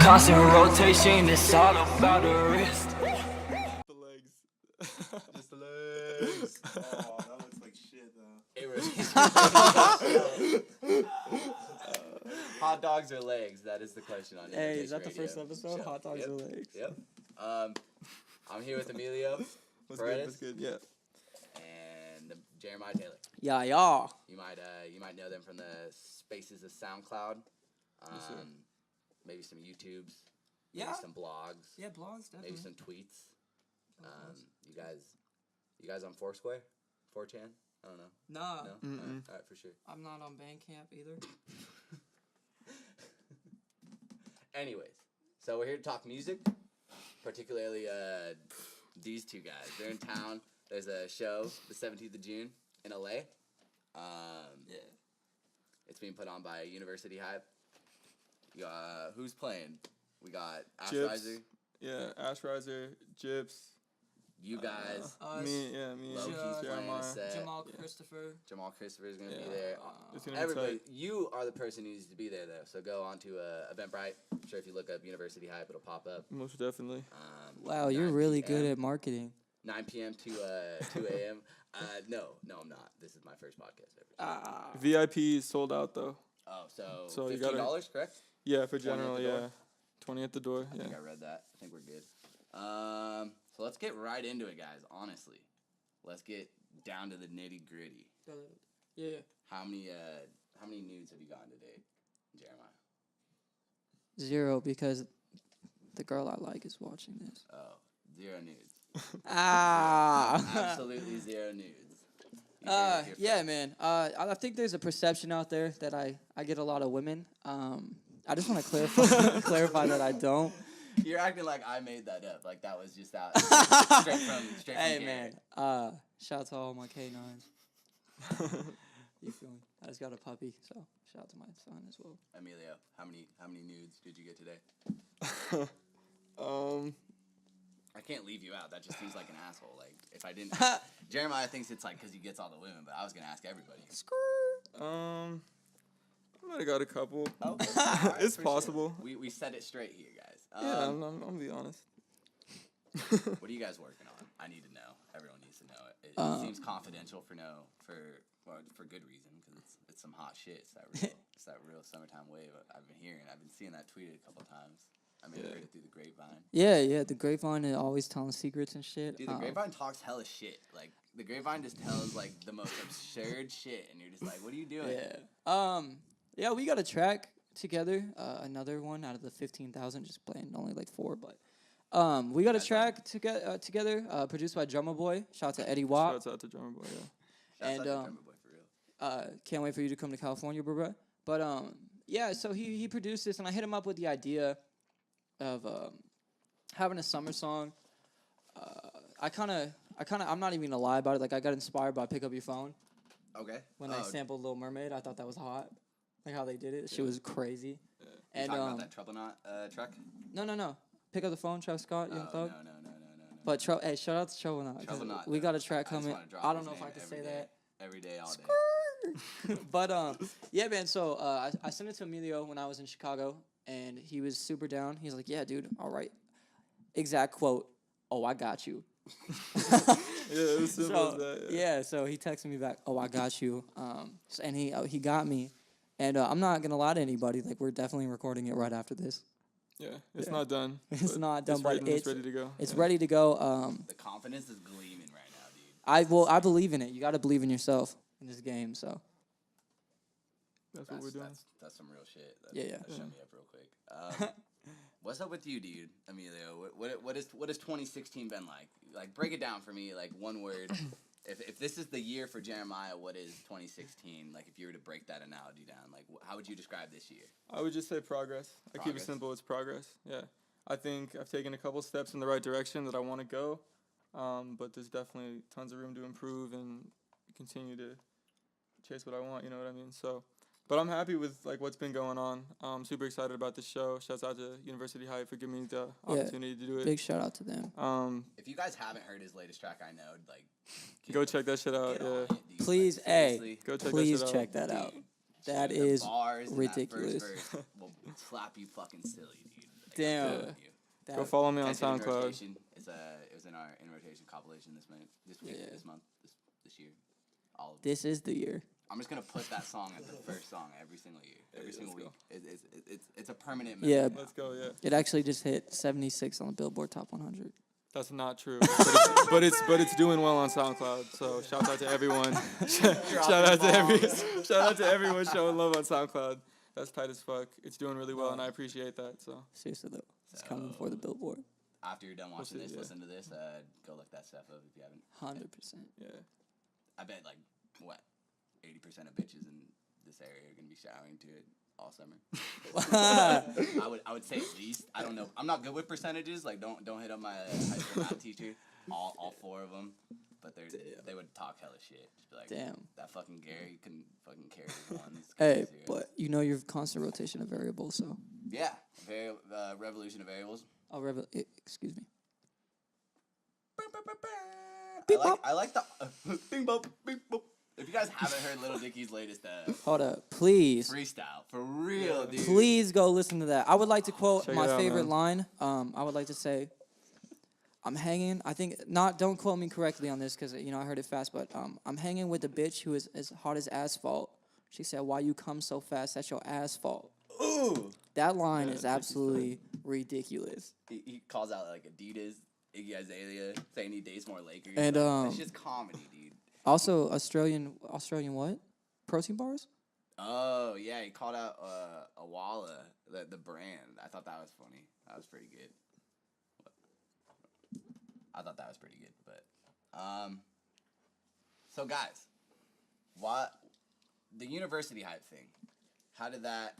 constant rotation, it's all about the wrist. The legs. Just the legs. Oh, that looks like shit though. Hey, hot dogs or legs? That is the question on Hey, is that the Radio first episode? Show. Hot dogs or legs? Yep. I'm here with Emilio. What's good? What's good? Yeah. And Jeremiah Taylor. Yeah. You might know them from the spaces of SoundCloud. Yes, sir. Maybe some YouTubes. Yeah. Maybe some blogs. Yeah, blogs, definitely. Maybe some tweets. You guys on Foursquare? 4chan? I don't know. Nah. No? Mm-mm. All right, for sure. I'm not on Bandcamp either. Anyways, so we're here to talk music, particularly these two guys. They're in town. There's a show the 17th of June in LA. Yeah. It's being put on by University Hive. Who's playing? We got Ash Gyps. Riser, Yeah, Ash Riser, Gyps. you guys, Us, Me, Loki's playing Jeremiah. a set. Jamal Christopher. Jamal Christopher is going to be Yeah. there. It's gonna be Everybody, tight. you are the person who needs to be there though. So go on to Eventbrite. I'm sure if you look up University Hype, it'll pop up. Most definitely. Wow, you're 9 really p.m. good at marketing. 9 p.m. to 2 a.m. No, I'm not. This is my first podcast ever. VIP is sold out though. Oh, So you $15, gotta- correct? Yeah, for 20 at general, the door? yeah. 20 at the door. I Yeah. think I read that. I think we're good. So let's get right into it, guys. Honestly, let's get down to the nitty gritty. Yeah. How many nudes have you gotten today, Jeremiah? 0 because the girl I like is watching this. Oh, 0 nudes. Ah. Absolutely 0 nudes. You heard it here Yeah, first. man. I think there's a perception out there that I get a lot of women. I just want to clarify that I don't. You're acting like I made that up. Like that was just out straight from Hey, Garrett. man. Shout out to all my K9s. You feel me? I just got a puppy, so shout out to my son as well. Emilio, how many nudes did you get today? I can't leave you out. That just seems like an asshole. Like if I didn't, Jeremiah thinks it's like because he gets all the women, but I was gonna ask everybody. I might have got a couple. Oh, It's possible. We set it straight here, guys. Yeah, I'm gonna be honest. What are you guys working on? I need to know. Everyone needs to know it. It seems confidential for good reason because it's some hot shit. It's that real summertime wave I've been hearing. I've been seeing that tweeted a couple times. I mean, I heard it through the grapevine. Yeah, the grapevine is always telling secrets and shit. Dude, the grapevine talks hella shit. Like the grapevine just tells like the most absurd shit, and you're just like, what are you doing? Yeah. Yeah, we got a track together. Another one out of the 15,000, just playing only like 4, but we got a track together, produced by Drummer Boy. Shout out to Eddie Watt. Shouts out to Drummer Boy, yeah. Shouts out to Drummer Boy for real. Can't wait for you to come to California, bro. But yeah, so he produced this, and I hit him up with the idea of having a summer song. I'm not even gonna lie about it. Like I got inspired by Pick Up Your Phone Okay. when they sampled Little Mermaid. I thought that was hot. Like how they did it. Shit was crazy. You And talking about that Trouble Knot truck? no. Pick Up the Phone, Travis Scott, Young Thug. No. But hey, shout out to Trouble Knot. 'Cause Trouble Knot, we got a track I just coming. wanna drop I don't his know if I name can every say day. that. Every day, all day. But yeah, man. So I sent it to Emilio when I was in Chicago, and he was super down. He's like, "Yeah, dude, all right." Exact quote. "Oh, I got you." Yeah, it was simple as that. Yeah. So he texted me back, "Oh, I got you." And he got me, and I'm not gonna lie to anybody. Like we're definitely recording it right after this. Yeah, it's not done. It's but not done, it's but ready, it's ready to go. It's Yeah. ready to go. The confidence is gleaming right now, dude. I believe in it. You got to believe in yourself in this game. So That's what we're doing. That's some real shit. Yeah. That shut me up real quick. What's up with you, dude, Emilio? What has 2016 been like? Like, break it down for me, like one word. If this is the year for Jeremiah, what is 2016? Like, if you were to break that analogy down, like, how would you describe this year? I would just say progress. I keep it Progress. simple. It's progress. Yeah. I think I've taken a couple steps in the right direction that I want to go, but there's definitely tons of room to improve and continue to chase what I want. You know what I mean? So, but I'm happy with like what's been going on. I'm super excited about this show. Shouts out to University Hive for giving me the opportunity to do it. big shout out to them. If you guys haven't heard his latest track, I know, like, Go check that shit out. get on Yeah. it, dude. Please, Like, hey, seriously. Go check please that shit check out. that out. Dude, That the is bars in ridiculous. That first verse will slap you fucking silly, dude. Like, Damn. I'm telling you. That- Go follow me on Catch it in SoundCloud. rotation. It was in our in rotation compilation this week, Yeah. this month, this year. All of This is the year. I'm just gonna put that song as the first song every single year, every single let's week. It's a permanent. Yeah. memory now. Let's go, yeah. It actually just hit 76 on the Billboard Top 100. That's not true. But it's doing well on SoundCloud. So shout out to everyone. shout out to everyone showing love on SoundCloud. That's tight as fuck. It's doing really well, and I appreciate that. So Seriously though, it's coming for the Billboard. After you're done watching see, this, yeah. listen to this. Go look that stuff up if you haven't. 100%. yeah. I bet like what 80% of bitches in this area are gonna be showering to it all summer. I would say at least. I don't know. I'm not good with percentages. Like don't hit up my high school math teacher. All 4 of them. But they would talk hella shit. Just be like, Damn. that fucking Gary couldn't fucking carry his ones. Hey, but you know your constant rotation of variables, so. Yeah, revolution of variables. Oh, excuse me. I like the bing bop bing bop. If you guys haven't heard Little Dicky's latest Hold up, please. freestyle, for real, dude. Please go listen to that. I would like to quote Check my it out, favorite man. line. I would like to say, I'm hanging. I think don't quote me correctly on this because I heard it fast. But I'm hanging with a bitch who is as hot as asphalt. She said, "Why you come so fast? That's your asphalt." Ooh. That line Yeah, is Dicky's absolutely ridiculous. He calls out like Adidas, Iggy Azalea, saying he dates more Lakers. And, that's just comedy, dude. Also, Australian what? Protein bars? Oh yeah, he called out Awala, the brand. I thought that was funny. That was pretty good. I thought that was pretty good, but so guys, what the university hype thing? How did that?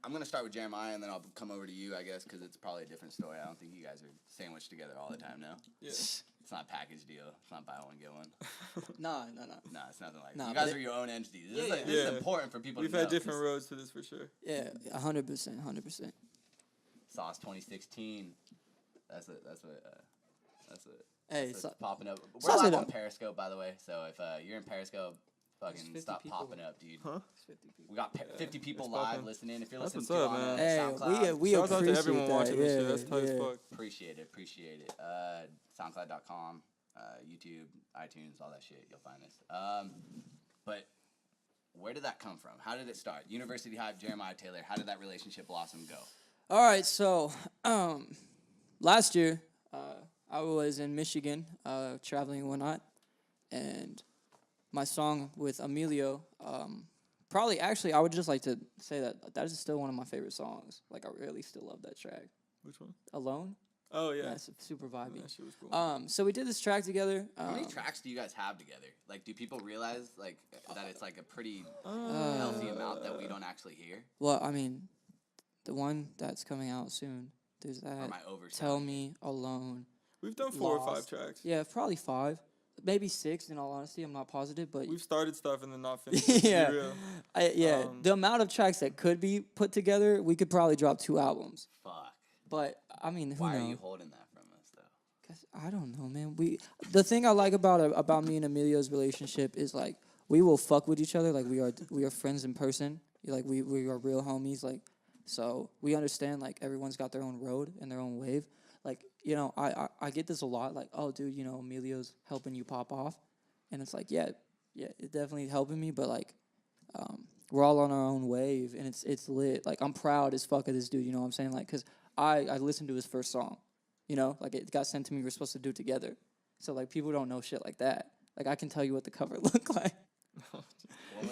I'm gonna start with Jeremiah, and then I'll come over to you, I guess, because it's probably a different story. I don't think you guys are sandwiched together all the time now. Yeah. It's not a package deal. It's not buy one get one. No. No, it's nothing like Nah, that. You but guys are your own entity. This, Yeah, is, yeah. this is Yeah. important for people We've to know. had different roads to this for sure. Yeah, 100%, 100%. Sauce 2016. That's Hey, what's so, popping up. We're Sauce live it on up. Periscope, by the way. So if you're in Periscope, fucking 50 stop people. popping up, dude. Huh? 50 people. We got 50 people it's live popping. listening. If you're That's listening what's to up, on man. Hey, SoundCloud, we Shout out to appreciate everyone that. watching this shit. That's tight as yeah. fuck. appreciate it. SoundCloud.com, YouTube, iTunes, all that shit. You'll find us. But where did that come from? How did it start? University Hype, Jeremiah Taylor. How did that relationship blossom go? All right, so last year I was in Michigan traveling and whatnot, and my song with Emilio, I would just like to say that is still one of my favorite songs. Like, I really still love that track. Which one? Alone? Oh yeah. That's super vibey. That shit was cool. So we did this track together. How many tracks do you guys have together? Like, do people realize like that it's like a pretty Uh, healthy amount that we don't actually hear? Well, I mean, the one that's coming out soon, there's Or am that. I overselling Tell it? Me, Alone. We've done 4 or 5 Lost. tracks. Yeah, probably 5. Maybe 6, in all honesty. I'm not positive, but We've started stuff and then not finished. it, to be yeah, real. the amount of tracks that could be put together, we could probably drop 2 albums. Fuck. But I mean, who Why knows? are you holding that from us though? 'Cause I don't know, man. The thing I like about me and Emilio's relationship is like we will fuck with each other. Like we are friends in person. Like we are real homies. Like so we understand like everyone's got their own road and their own wave. Like I get this a lot. Like, oh, dude, Emilio's helping you pop off, and it's like yeah, it's definitely helping me. But like we're all on our own wave, and it's lit. Like I'm proud as fuck of this dude. You know what I'm saying? Like, cause I listened to his first song. Like it got sent to me. We're supposed to do it together. So like people don't know shit like that. Like I can tell you what the cover looked like. When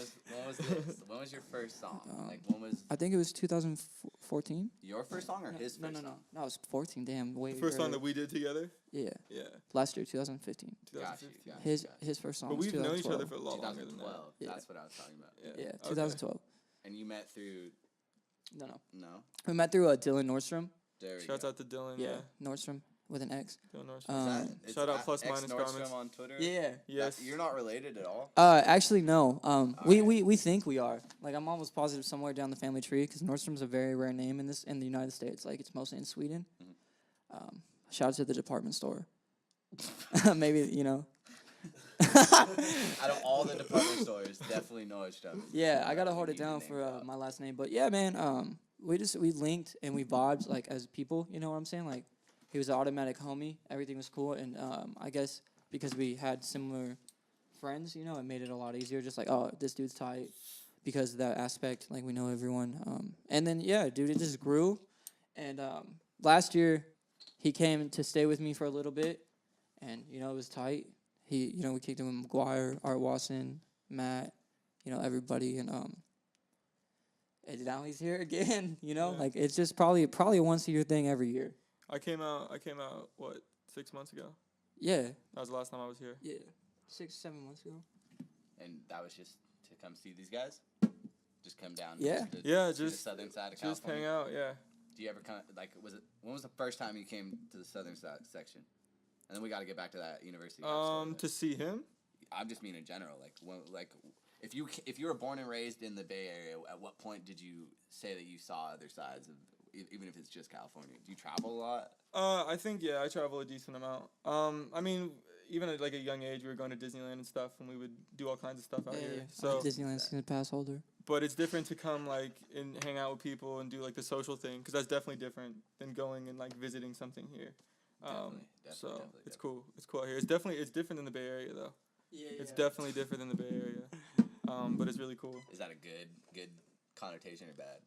was this? When was your first song? Like when was I think it was 2014. your first song or his first song? No, it was 14. Damn, way The first song earlier. that we did together. Yeah, Yeah. last year, 2015. Got you. 2015. His first song. But was we've known each 2012. other for a lot longer than that. 2012. Yeah. That's what I was talking about. Yeah, Okay. 2012. And you met through No. no. We met through Dylan Nordstrom. There we Shouts go. out to Dylan. Yeah, Yeah. Nordstrom with an X. Dylan Norris. It's Shout out at Plus X Minus Nordstrom Garments. on Twitter. Yeah. Yes. You're not related at all. Actually, no. We think we are. Like, I'm almost positive somewhere down the family tree because Nordstrom's a very rare name in the United States. Like, it's mostly in Sweden. Shout out to the department store. Maybe Out of all the department stores, definitely Nordstrom. Yeah, I gotta You hold it need to down name for drop. my last name. But yeah, man. we linked and we vibed like as people. You know what I'm saying? Like he was an automatic homie. Everything was cool, and I guess because we had similar friends, you know, it made it a lot easier. Just like, oh, this dude's tight because of that aspect. Like we know everyone. And then yeah, dude, it just grew. And last year, he came to stay with me for a little bit, and you know it was tight. We kicked him with McGuire, Art Watson, Matt, everybody, and now he's here again. Like it's just probably a once a year thing every year. I came out what, 6 months ago? Yeah. That was the last time I was here. Yeah. 6-7 months ago. And that was just to come see these guys? Just come down Yeah. to Yeah, the just southern side of just California? hang out, yeah. Do you ever when was the first time you came to the southern section? And then we got to get back to that university. To see him? I'm just mean in general, if you were born and raised in the Bay Area, at what point did you say that you saw other sides of, even if it's just California? Do you travel a lot? I think, yeah, I travel a decent amount. I mean, even at like a young age, we were going to Disneyland and stuff, and we would do all kinds of stuff out here. So Disneyland season pass holder. But it's different to come like and hang out with people and do like the social thing, because that's definitely different than going and like visiting something here. Definitely, it's cool. It's cool out here. It's different than the Bay Area though. Yeah. It's definitely different than the Bay Area. But it's really cool. Is that a good connotation or bad?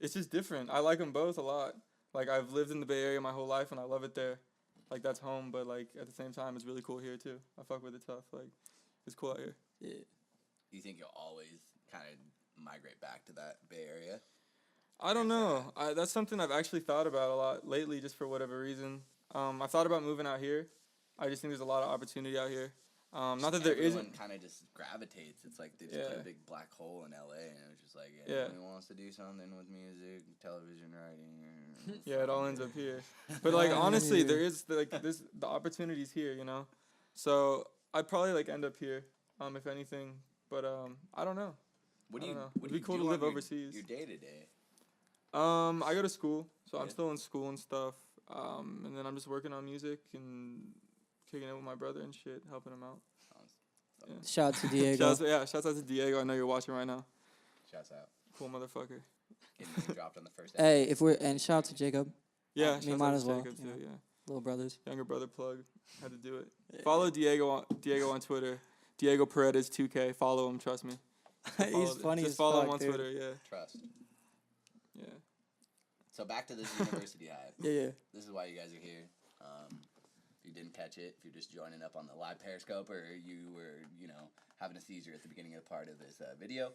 It's just different. I like them both a lot. Like I've lived in the Bay Area my whole life and I love it there. Like that's home, but like at the same time it's really cool here too. I fuck with it tough. Like it's cool out here. Yeah. You think you'll always kind of migrate back to that Bay Area? I don't know. That's something I've actually thought about a lot lately, just for whatever reason. I thought about moving out here. I just think there's a lot of opportunity out here. Not that there isn't. Everyone kind of just gravitates. It's like they just put a big black hole in LA, and it's just like anyone wants to do something with music, television writing. Yeah, it all ends up here. But like honestly, there is the opportunities here, So I'd probably like end up here, if anything. But I don't know. It'd be cool to live overseas. Your day to day. I go to school, so I'm still in school and stuff. And then I'm just working on music and kicking it with my brother and shit, helping him out. Yeah. Shout out to Diego. Shouts out to Diego. I know you're watching right now. Shouts out. Cool motherfucker. Getting name dropped on the first episode. And shout out to Jacob. Yeah, me might as well. Jacob too, yeah. Little brothers. Younger brother plug. Had to do it. Yeah. Follow Diego on Twitter. Diego Paredes 2K. Follow him, trust me. He's funny. Just follow him on Twitter, yeah. Trust. Yeah. So back to this University Hive. Yeah. This is why you guys are here. If you didn't catch it, if you're just joining up on the live Periscope, or you were, having a seizure at the beginning of the part of this video.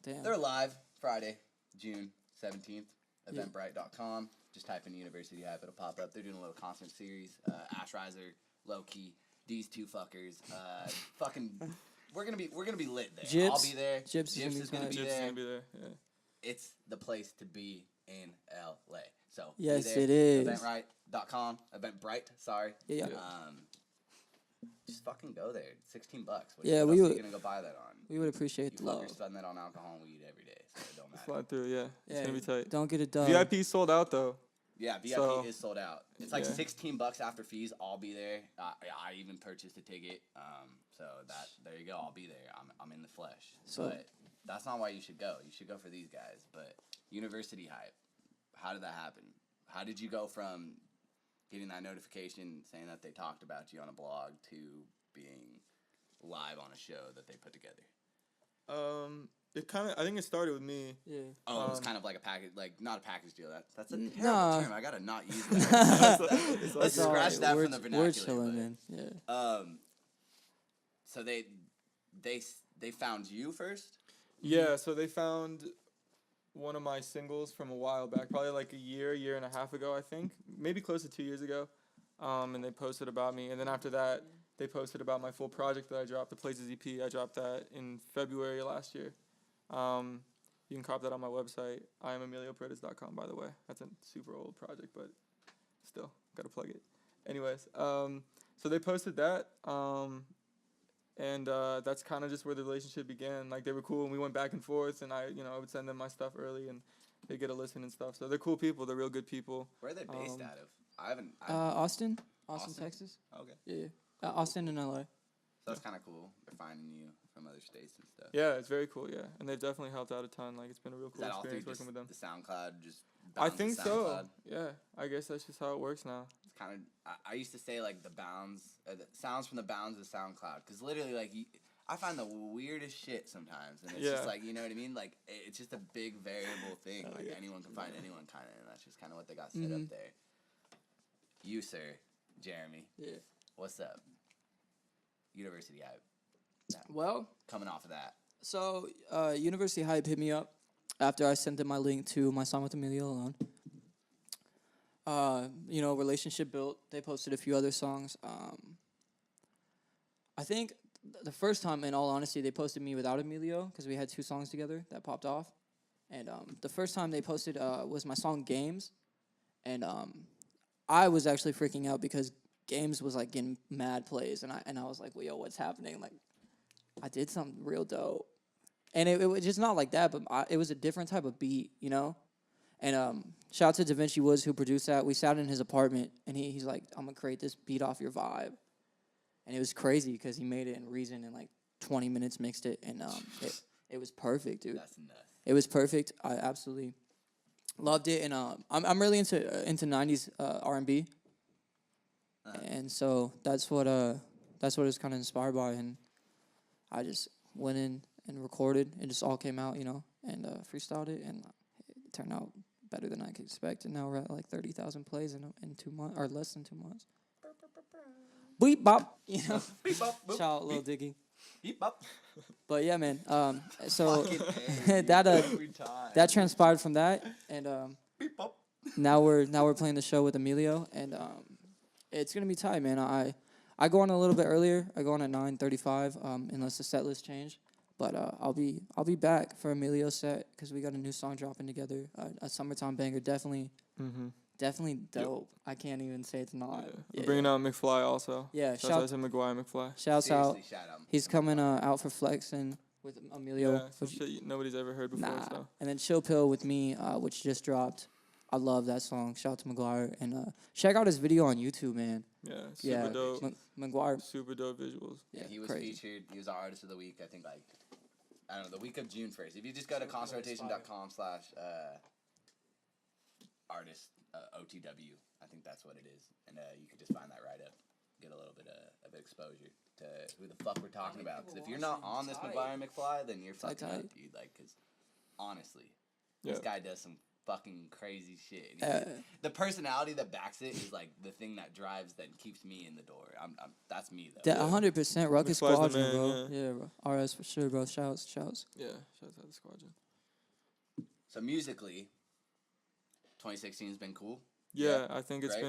Damn. They're live Friday, June 17th, eventbrite.com. Just type in University Hive, it'll pop up. They're doing a little concert series. Ash Riser, Low Key, these two fuckers. We're gonna be lit there. Gyps. I'll be there. Gyps is gonna be there. Gyps is gonna be there. Yeah. It's the place to be in LA. So yes, be there. it is. Eventbrite.com. Eventbrite. Sorry. Yeah. Just fucking go there. $16. What we else would. Are you gonna go buy that on? We would appreciate the love. You're spending that on alcohol and weed every day, so it don't matter. Slide through, yeah. It's gonna be tight. Don't get it done. VIP sold out though. Yeah, VIP is sold out. It's like $16 after fees. I'll be there. I even purchased a ticket. So there you go. I'll be there. I'm in the flesh. But that's not why you should go. You should go for these guys. But University Hype. How did that happen? How did you go from getting that notification saying that they talked about you on a blog to being live on a show that they put together? I think it started with me. Yeah. Oh, it was kind of like a package, like not a package deal. That's a terrible term. I gotta not use that. Let's scratch that from the vernacular. We're chilling, man. Yeah. So they found you first? Yeah. So they found one of my singles from a while back, probably like a year and a half ago, I think, maybe close to 2 years ago. And they posted about me, and then after that, they posted about my full project that I dropped, the Places EP. I dropped that in February last year. You can cop that on my website, IamEmilioParedes.com, by the way. That's a super old project, but still, gotta plug it. Anyways, so they posted that, and that's kind of just where the relationship began. Like, they were cool, and we went back and forth, and I would send them my stuff early, and they get a listen and stuff. So they're cool people. They're real good people. Where are they based out of? I haven't. Austin, Texas. Okay. Yeah. Austin and LA. So that's kind of cool. They're finding you from other states and stuff. Yeah, it's very cool. Yeah, and they've definitely helped out a ton. Like, it's been a real Is cool that all through experience just working with them. the SoundCloud? Just I bounds to think so. SoundCloud? Yeah, I guess that's just how it works now. It's kind of. I used to say like the bounds, the sounds from the bounds of SoundCloud, because literally like I find the weirdest shit sometimes, and it's just Yeah. like, you know what I mean. Like it's just a big variable thing. Oh, Like yeah. anyone can find anyone kind of, and that's just kind of what they got set Mhm. up there. You sir, Jeremy, Yeah. what's up? University Hive. Well, Coming off of that. so University Hype hit me up after I sent them my link to my song with Emilio alone. Relationship built. They posted a few other songs. I think the first time, in all honesty, they posted me without Emilio because we had 2 songs together that popped off. And the first time they posted was my song Games. And I was actually freaking out because Games was like getting mad plays. And I was like, well, yo, what's happening? Like, I did something real dope. And it was just not like that, but it was a different type of beat, you know? And shout out to Da Vinci Woods who produced that. We sat in his apartment, and he's like, I'm going to create this beat off your vibe. And it was crazy because he made it in Reason in like 20 minutes, mixed it, and it was perfect, dude. That's nuts. It was perfect. I absolutely loved it, and I'm really into 90s R&B, and so that's what it's kind of inspired by, and I just went in and recorded. It just all came out, you know, and freestyled it, and it turned out better than I could expect. And now we're at like 30,000 plays in 2 months or less than 2 months. Beep bop, you know. Beep bop, boop, Shout out Lil Diggy. beep bop. But yeah, man. So Fucking A, that every time. that transpired from that, and Beep bop. now we're playing the show with Emilio, and it's gonna be tight, man. I go on a little bit earlier. I go on at 9:35, unless the set list change. But I'll be back for Emilio's set because we got a new song dropping together, a summertime banger. Definitely dope. I can't even say it's not. We're bringing out McFly also. Yeah, Shout out to McGuire McFly. Shouts out. Seriously, shout out. He's coming out for flexing with Emilio. Yeah, some which- shit nobody's ever heard before. Nah. So And then Chill Pill with me, which just dropped. I love that song. Shout out to McGuire. And check out his video on YouTube, man. yeah, super Yeah, dope. McGuire. Super dope visuals. Yeah, He was crazy. featured. He was our artist of the week. I think I don't know, the week of June 1st. If you just go to concertation.com/ artist OTW, I think that's what it is, and you could just find that right up, get a little bit of exposure to who the fuck we're talking about. Because if you're not on this McGuire McFly, then you're fucking up, dude. Like, because honestly, this Yeah. guy does some fucking crazy shit. And the personality that backs it is like the thing that drives, that keeps me in the door. That's me though. That 100% Ruckus McFly's the Squadron, man, bro. yeah. Yeah, bro. RS for sure, bro. Shouts. Yeah, shout out to the squadron. So musically, 2016 has been cool. Yeah, I think it's right?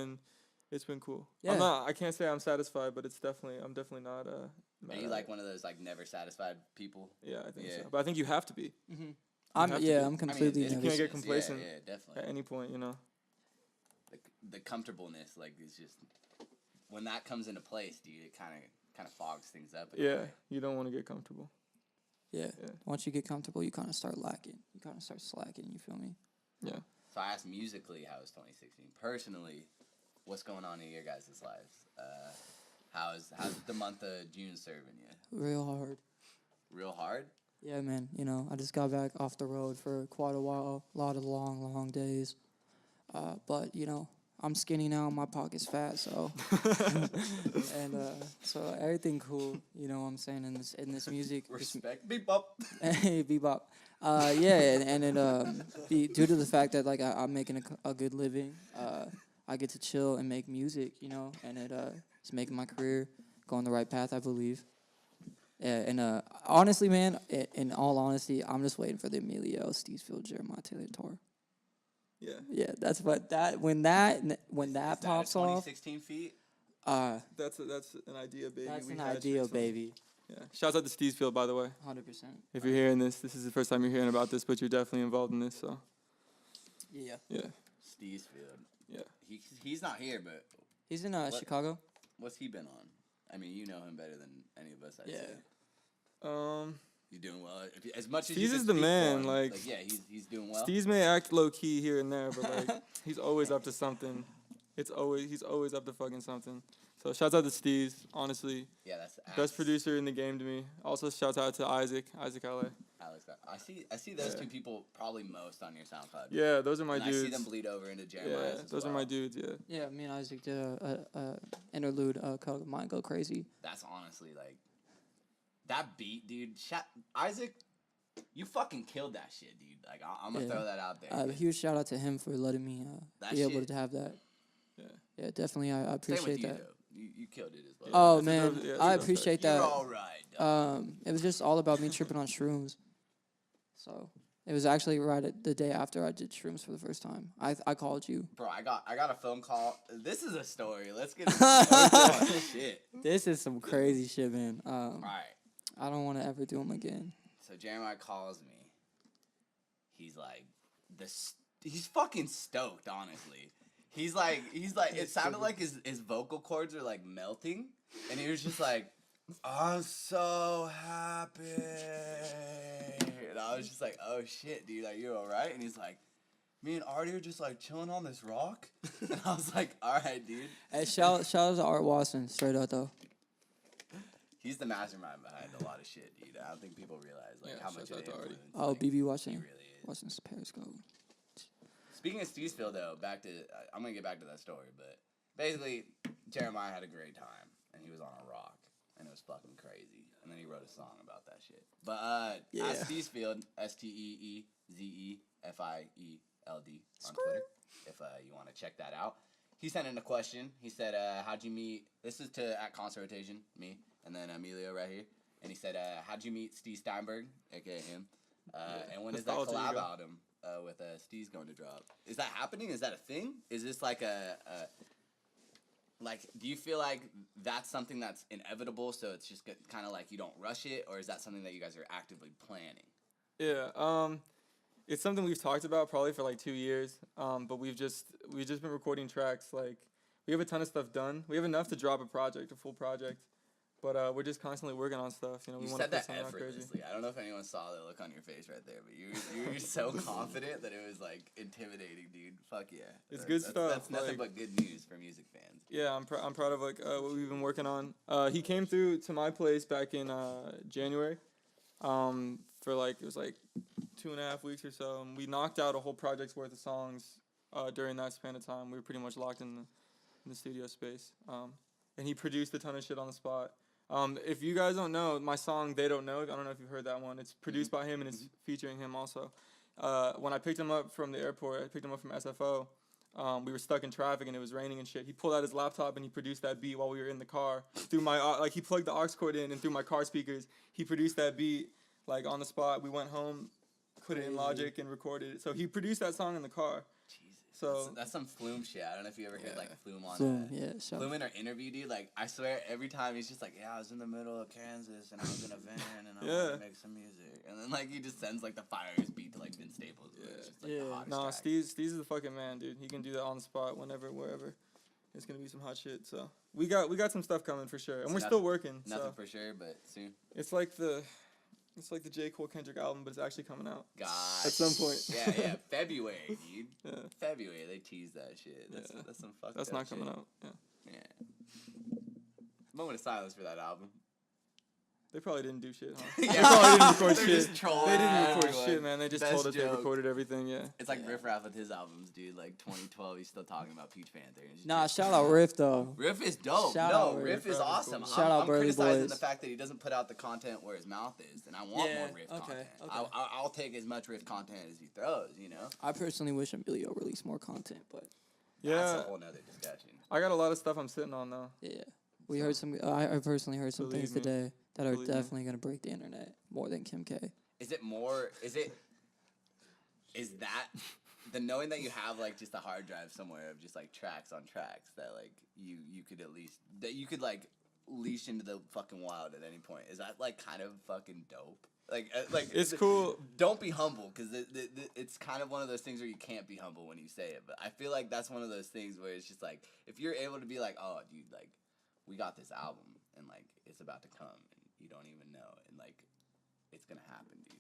been cool. Yeah. I can't say I'm satisfied, but I'm definitely not Are mad you at like it. one of those like never satisfied people? Yeah, I think Yeah. so. But I think you have to be I'm have to be. I'm completely it's You can't nervous. get business. complacent Yeah, definitely. at any point, you know. The comfortableness, like, is just when that comes into place, dude. It kind of fogs things up. in a Yeah, way. you don't want to get comfortable. Yeah. Yeah. Once you get comfortable, you kind of start lacking. You kind of start slacking. You feel me? Yeah. So I asked musically, how was 2016? Personally, what's going on in your guys' lives? How's the month of June serving you? Real hard. Real hard? Yeah, man. You know, I just got back off the road for quite a while. A lot of long days. But you know, I'm skinny now. My pocket's fat, so and so everything cool. You know what I'm saying in this music. this- Respect. Beep up. Hey, bebop. Yeah, and it due to the fact that like I'm making a good living, I get to chill and make music, you know, and it's making my career go on the right path, I believe. Yeah, and honestly, man, in all honesty, I'm just waiting for the Emilio, Steesfield, Jeremiah Taylor tour. Yeah. Yeah, that's what when that Is that pops a off. 2016 feat? That's an idea, baby. That's We an had idea, tricks on- baby. Yeah. Shouts out to Steesfield, by the way. 100%. If you're hearing this is the first time you're hearing about this, but you're definitely involved in this, so Yeah. yeah. Steesfield. Yeah. He's not here, but He's in What? Chicago. what's he been on? I mean, you know him better than any of us, I'd Yeah. say. He's doing well. As much as Steez you can is the speak for man, him, like- yeah, he's doing well. Steez may act low key here and there, but like he's always up to something. he's always up to fucking something. So shouts out to Steez, honestly, Yeah, that's best producer in the game to me. Also shouts out to Isaac LA. Alex, I see those Yeah. two people probably most on your SoundCloud. Yeah, those are my and dudes. I see them bleed over into Jeremiah's Yeah, as those well. are my dudes. Yeah. Yeah, me and Isaac did a interlude called "Mine Go Crazy." That's honestly like that beat, dude. Isaac, you fucking killed that shit, dude. Like I'm gonna Yeah. throw that out there. A huge shout out to him for letting me That be able shit- to have that. Yeah. Yeah, definitely. I Same with appreciate you, that. though. You killed it as well. Oh it's a man, dope- yeah, it's a I dope appreciate You're that. all right, dog. It was just all about me tripping on shrooms. So it was actually right at the day after I did shrooms for the first time. I called you. Bro, I got a phone call. This is a story. Let's get into shit. This is some crazy shit, man. All right. I don't want to ever do them again. So Jeremiah calls me. He's like, he's fucking stoked, honestly. He's like, it sounded like his vocal cords are like melting, and he was just like, I'm so happy. And I was just like, oh shit, dude, are you alright? And he's like, me and Artie are just like chilling on this rock. And I was like, alright, dude. Hey, shout out to Art Watson, straight up though. He's the mastermind behind a lot of shit, dude. I don't think people realize like Yeah, how much shouts out it to Artie. influenced. Oh, like, BB he watching. really is. Watching this Periscope. Speaking of Steve'sville, though, I'm gonna get back to that story, but basically, Jeremiah had a great time, and he was on a rock, and it was fucking crazy, and then he wrote a song about that shit. But Yeah. at Steve'sfield, SteezeField on Twitter, if you want to check that out. He sent in a question. He said, "How'd you meet?" This is to at Concert Rotation, me, and then Emilio right here, and he said, "How'd you meet Steve Steinberg, aka him?" And when is that Nostalgia, collab ego. album with Steve's going to drop? Is that happening? Is that a thing? Is this like like, do you feel like that's something that's inevitable, so it's just kind of like you don't rush it, or is that something that you guys are actively planning? Yeah. It's something we've talked about probably for like 2 years. But we've just been recording tracks. Like, we have a ton of stuff done. We have enough to drop a full project. But we're just constantly working on stuff. You know, we You want to said put that something out crazy. effortlessly. I don't know if anyone saw the look on your face right there, but you were so confident that it was like intimidating, dude. Fuck yeah. It's good stuff, That's nothing like- but good news for music fans. Yeah, I'm proud of like what we've been working on. He came through to my place back in January, for like it was like 2.5 weeks or so, and we knocked out a whole project's worth of songs during that span of time. We were pretty much locked in the studio space, and he produced a ton of shit on the spot. If you guys don't know, my song "They Don't Know," I don't know if you've heard that one. It's produced by him and it's featuring him also. When I picked him up from the airport, I picked him up from SFO. We were stuck in traffic and it was raining and shit. He pulled out his laptop and he produced that beat while we were in the car. Through my like he plugged the aux cord in and through my car speakers, he produced that beat like on the spot. We went home, put it in Logic and recorded it. So he produced that song in the car. Jesus. So That's some Flume shit. I don't know if you ever heard Yeah. like Flume on Flume, that. yeah. Shout Flume in our interview, dude, like, I swear every time he's just like, yeah, I was in the middle of Kansas and I was in a van and I wanted to make some music. And then, like, he just sends, like, the fireest beat to, like, Vince Staples. Yeah. It's just, like, the Yeah. hottest nah, track. Steve's is the fucking man, dude. He can do that on the spot whenever, wherever. It's gonna be some hot shit. So we got some stuff coming for sure, and So we're still working. Nothing So for sure, but soon. it's like the J. Cole Kendrick album, but it's actually coming out. Gosh. At some point. Yeah. February, dude. Yeah. February, they tease that shit. That's some fucked That's up not coming shit. out. Yeah. Yeah. Moment of silence for that album. They probably didn't do shit, huh? Yeah. They probably didn't record They're shit. just trolling They didn't record everyone. shit, man. They just Best told us they joke. recorded everything. Yeah. It's like Riff Raff with his albums, dude. Like 2012, he's still talking about Peach Panther. And it's Nah, just- shout out Riff though. Riff is dope. Shout no, out Riff Riff. is awesome. Shout out I'm Burly criticizing Boys. the fact that he doesn't put out the content where his mouth is, and I want Yeah, more Riff okay, content. okay. I'll take as much Riff content as he throws, you know? I personally wish Emilio released more content, but That's Yeah. a whole nother discussion. I got a lot of stuff I'm sitting on though. yeah. We heard some. I personally heard some Believe things me. today that are Believe me. definitely gonna break the internet more than Kim K. Is that the knowing that you have like just a hard drive somewhere of just like tracks on tracks that like you could at least that you could like leash into the fucking wild at any point, is that like kind of fucking dope? Like It's cool. Don't be humble, because it's kind of one of those things where you can't be humble when you say it. But I feel like that's one of those things where it's just like, if you're able to be like, oh, dude, like, we got this album, and like, it's about to come, and you don't even know, and like, it's gonna happen, dude.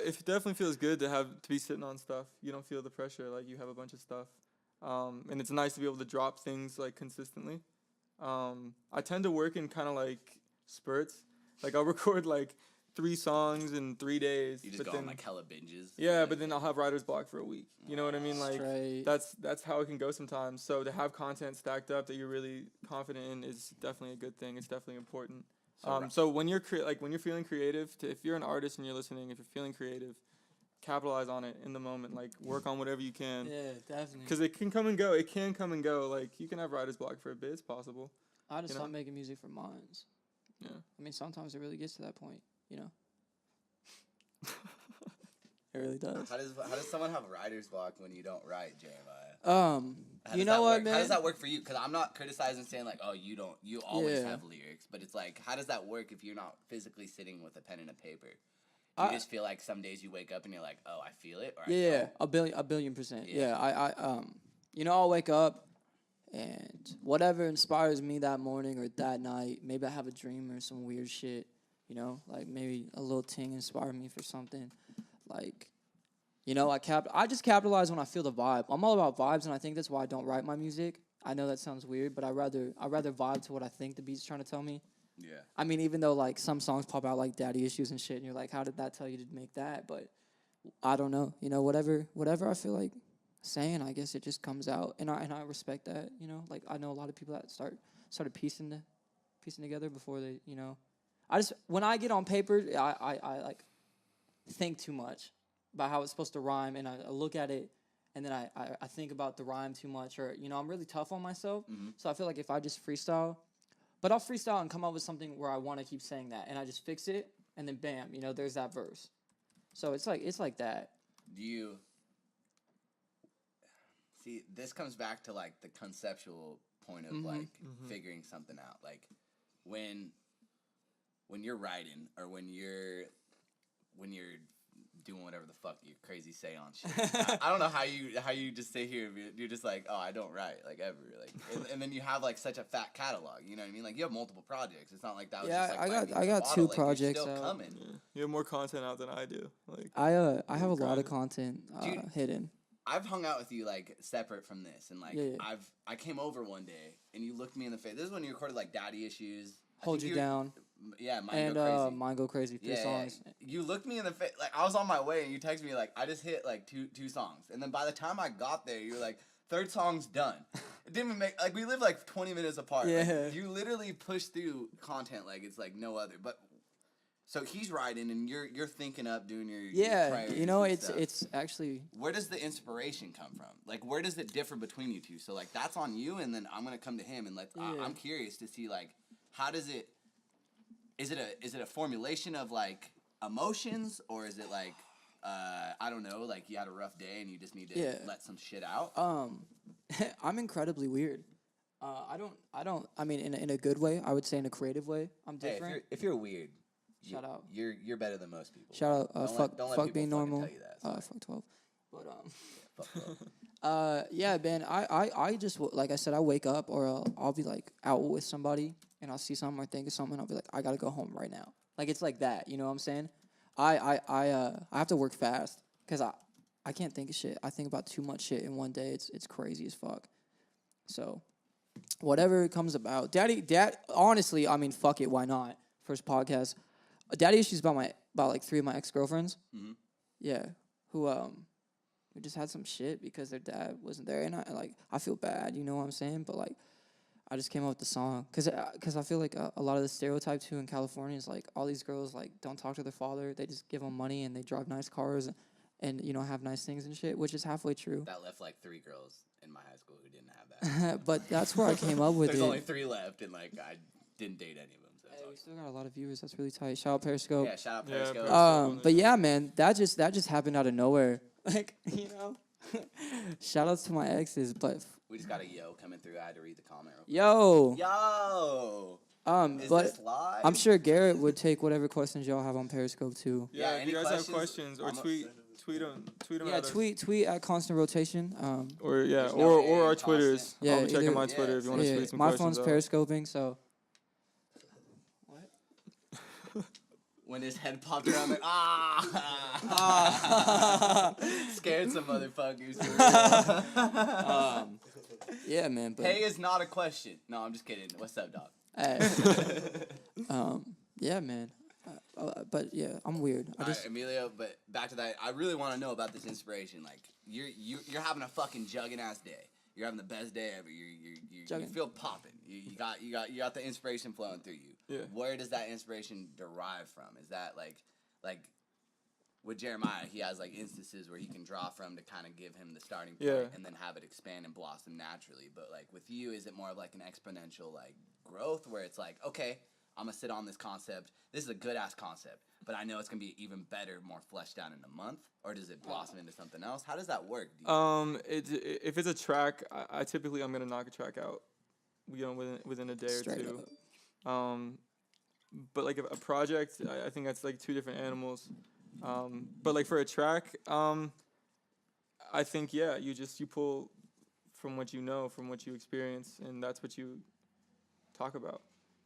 It definitely feels good to be sitting on stuff. You don't feel the pressure, like you have a bunch of stuff. And it's nice to be able to drop things like consistently. I tend to work in kind of like spurts. Like I'll record like 3 songs in 3 days. You just but go then, on like hella binges. yeah, but then I'll have writer's block for a week. You know what I mean? Like Straight. that's how it can go sometimes. So to have content stacked up that you're really confident in is definitely a good thing. It's definitely important. So when you're when you're feeling creative, if you're an artist and you're listening, if you're feeling creative, capitalize on it in the moment. Like work on whatever you can. Yeah, definitely. Because it can come and go. It can come and go. Like you can have writer's block for a bit. It's possible. I just you stopped know? making music for mines. Yeah. I mean, sometimes it really gets to that point, you know. It really does. How does someone have writer's block when you don't write, Jeremiah? How You does know that what, work? man? How does that work for you? Because I'm not criticizing saying like, oh, you always Yeah. have lyrics, but it's like, how does that work if you're not physically sitting with a pen and a paper? Do you just feel like some days you wake up and you're like, oh, I feel it, or I Yeah, don't? a billion percent. Yeah. Yeah, you know, I'll wake up and whatever inspires me that morning or that night, maybe I have a dream or some weird shit, you know, like maybe a little ting inspired me for something. Like, you know, I just capitalize when I feel the vibe. I'm all about vibes, and I think that's why I don't write my music. I know that sounds weird, but I rather vibe to what I think the beat's trying to tell me. Yeah. I mean, even though like some songs pop out like daddy issues and shit, and you're like, how did that tell you to make that? But I don't know. You know, whatever I feel like saying, I guess it just comes out, and I respect that. You know, like I know a lot of people that started piecing together before they, you know. When I get on paper, I like think too much about how it's supposed to rhyme, and I look at it, and then I think about the rhyme too much, or you know, I'm really tough on myself. Mm-hmm. So I feel like if I just freestyle. But I'll freestyle and come up with something where I want to keep saying that, and I just fix it, and then bam, you know, there's that verse. So it's like that. Do you see? This comes back to like the conceptual point of like figuring something out. Like when you're writing or when you're doing whatever the fuck you crazy say on shit. I don't know how you just sit here. You're just like, oh, I don't write like ever. Like, and then you have like such a fat catalog. You know what I mean? Like you have multiple projects. It's not like that was Yeah, just like I got 2 projects You're still out. coming. Yeah. You have more content out than I do. Like I have a lot grinding. of content Dude, hidden. I've hung out with you like separate from this, and like Yeah. I came over one day and you looked me in the face. This is when you recorded like Daddy Issues. I Hold think You Down. Yeah, Mine And Go Crazy. Mine Go Crazy, 3 songs. You looked me in the face. Like, I was on my way, and you texted me, like, I just hit, like, two songs. And then by the time I got there, you were like, 3rd song's done. It didn't even make, like, we live, like, 20 minutes apart. Yeah. Like, you literally push through content like it's, like, no other. But, so he's writing, and you're thinking up, doing your Yeah, priorities you know, and it's stuff. actually... Where does the inspiration come from? Like, where does it differ between you two? So, like, that's on you, and then I'm going to come to him, and I'm curious to see, like, how does it... Is it a formulation of like emotions, or is it like I don't know, like you had a rough day and you just need to let some shit out? I'm incredibly weird. I mean in a good way. I would say in a creative way. I'm different. Hey, if you're weird, Shout out. You're better than most people. Shout out. Don't let Fuck people being fucking normal. tell you that. Sorry. Fuck 12. But Fuck love. yeah, man. I just like I said, I wake up or I'll be like out with somebody and I'll see something or think of something. I'll be like, I gotta go home right now. Like it's like that. You know what I'm saying? I have to work fast because I can't think of shit. I think about too much shit in one day. It's crazy as fuck. So whatever comes about, dad. Honestly, I mean, fuck it. Why not? First podcast. Daddy issues about like 3 of my ex-girlfriends. Mm-hmm. Yeah, who just had some shit because their dad wasn't there, and I feel bad, you know what I'm saying? But like, I just came up with the song because I feel like a lot of the stereotype too in California is like all these girls like don't talk to their father, they just give them money and they drive nice cars and you know have nice things and shit, which is halfway true. That left like 3 girls in my high school who didn't have that. But that's where I came up with There's it. only 3 left, and like I didn't date any of them. So Hey, we still got a lot of viewers. That's really tight. Shout out Periscope. yeah, shout out Yeah, Periscope. Periscope. But yeah, man, that just happened out of nowhere. Like, you know, shout outs to my exes, but We just got a yo coming through. I had to read the comment. Real quick. yo, Is but this live? I'm sure Garrett would take whatever questions y'all have on Periscope too. Yeah, Yeah, if any you guys have questions? questions or I'm tweet them Yeah, at us. tweet at Constant Rotation. Or yeah, There's no or our A, Twitters. constant. Yeah, I'll be checking either- my Twitter if you want to Yeah, tweet some my questions phone's out. periscoping, so when his head popped around there. Scared some motherfuckers. Yeah, man. But Hey is not a question. No, I'm just kidding. What's up, dog? yeah, man. But yeah, I'm weird. All right, Emilio, but back to that. I really want to know about this inspiration. Like, you're having a fucking jugging ass day. You're having the best day ever. You feel popping. You got the inspiration flowing through you. Yeah. Where does that inspiration derive from? Is that like with Jeremiah, he has like instances where he can draw from to kind of give him the starting point and then have it expand and blossom naturally. But like with you, is it more of like an exponential like growth where it's like, okay, I'm gonna sit on this concept. This is a good ass concept, but I know it's gonna be even better, more fleshed out in a month. Or does it blossom into something else? How does that work? If it's a track, I typically I'm gonna knock a track out, within a day Straight or two. But like a project, I think that's like two different animals. But like for a track, I think you pull from what you know, from what you experience, and that's what you talk about,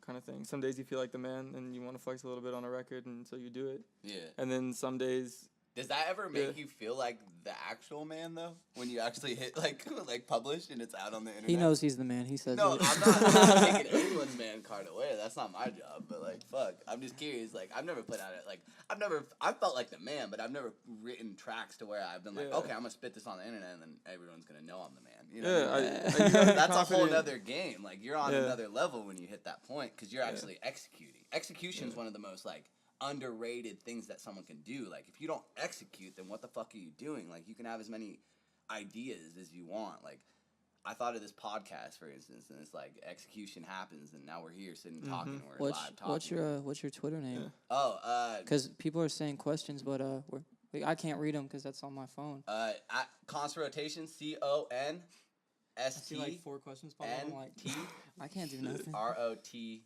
kind of thing. Some days you feel like the man, and you want to flex a little bit on a record, and so you do it. Yeah. And then some days. Does that ever make you feel like the actual man though? When you actually hit like publish and it's out on the internet? he knows he's the man. He says No, it. I'm not taking anyone's man card away. That's not my job. But like, fuck, I'm just curious. Like, I've never put out it. Like, I felt like the man, but I've never written tracks to where I've been like, okay, I'm gonna spit this on the internet, and then everyone's gonna know I'm the man. You know what I mean? That's a whole other game. Like, you're on another level when you hit that point because you're actually executing. Execution is one of the most like underrated things that someone can do. Like, if you don't execute, then what the fuck are you doing? Like, you can have as many ideas as you want. Like, I thought of this podcast, for instance, and it's like execution happens, and now we're here sitting talking. We're live talking. What's your Twitter name? Yeah. Oh, because people are saying questions, but I can't read them because that's on my phone. At Constant Rotation, CONST. I see like 4 questions popping up. I'm like, I can't do nothing. ROTATIO.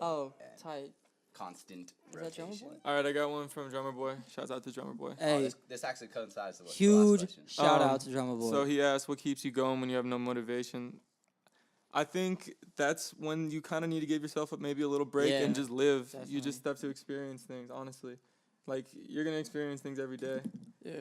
Oh, tight. Constant Is that Drummer Rotation. Boy? All right, I got one from Drummer Boy. Shouts out to Drummer Boy. Hey, This actually coincides with the last huge question. shout out to Drummer Boy. So he asked, what keeps you going when you have no motivation? I think that's when you kind of need to give yourself maybe a little break and just live. Definitely. You just have to experience things, honestly. Like, you're going to experience things every day,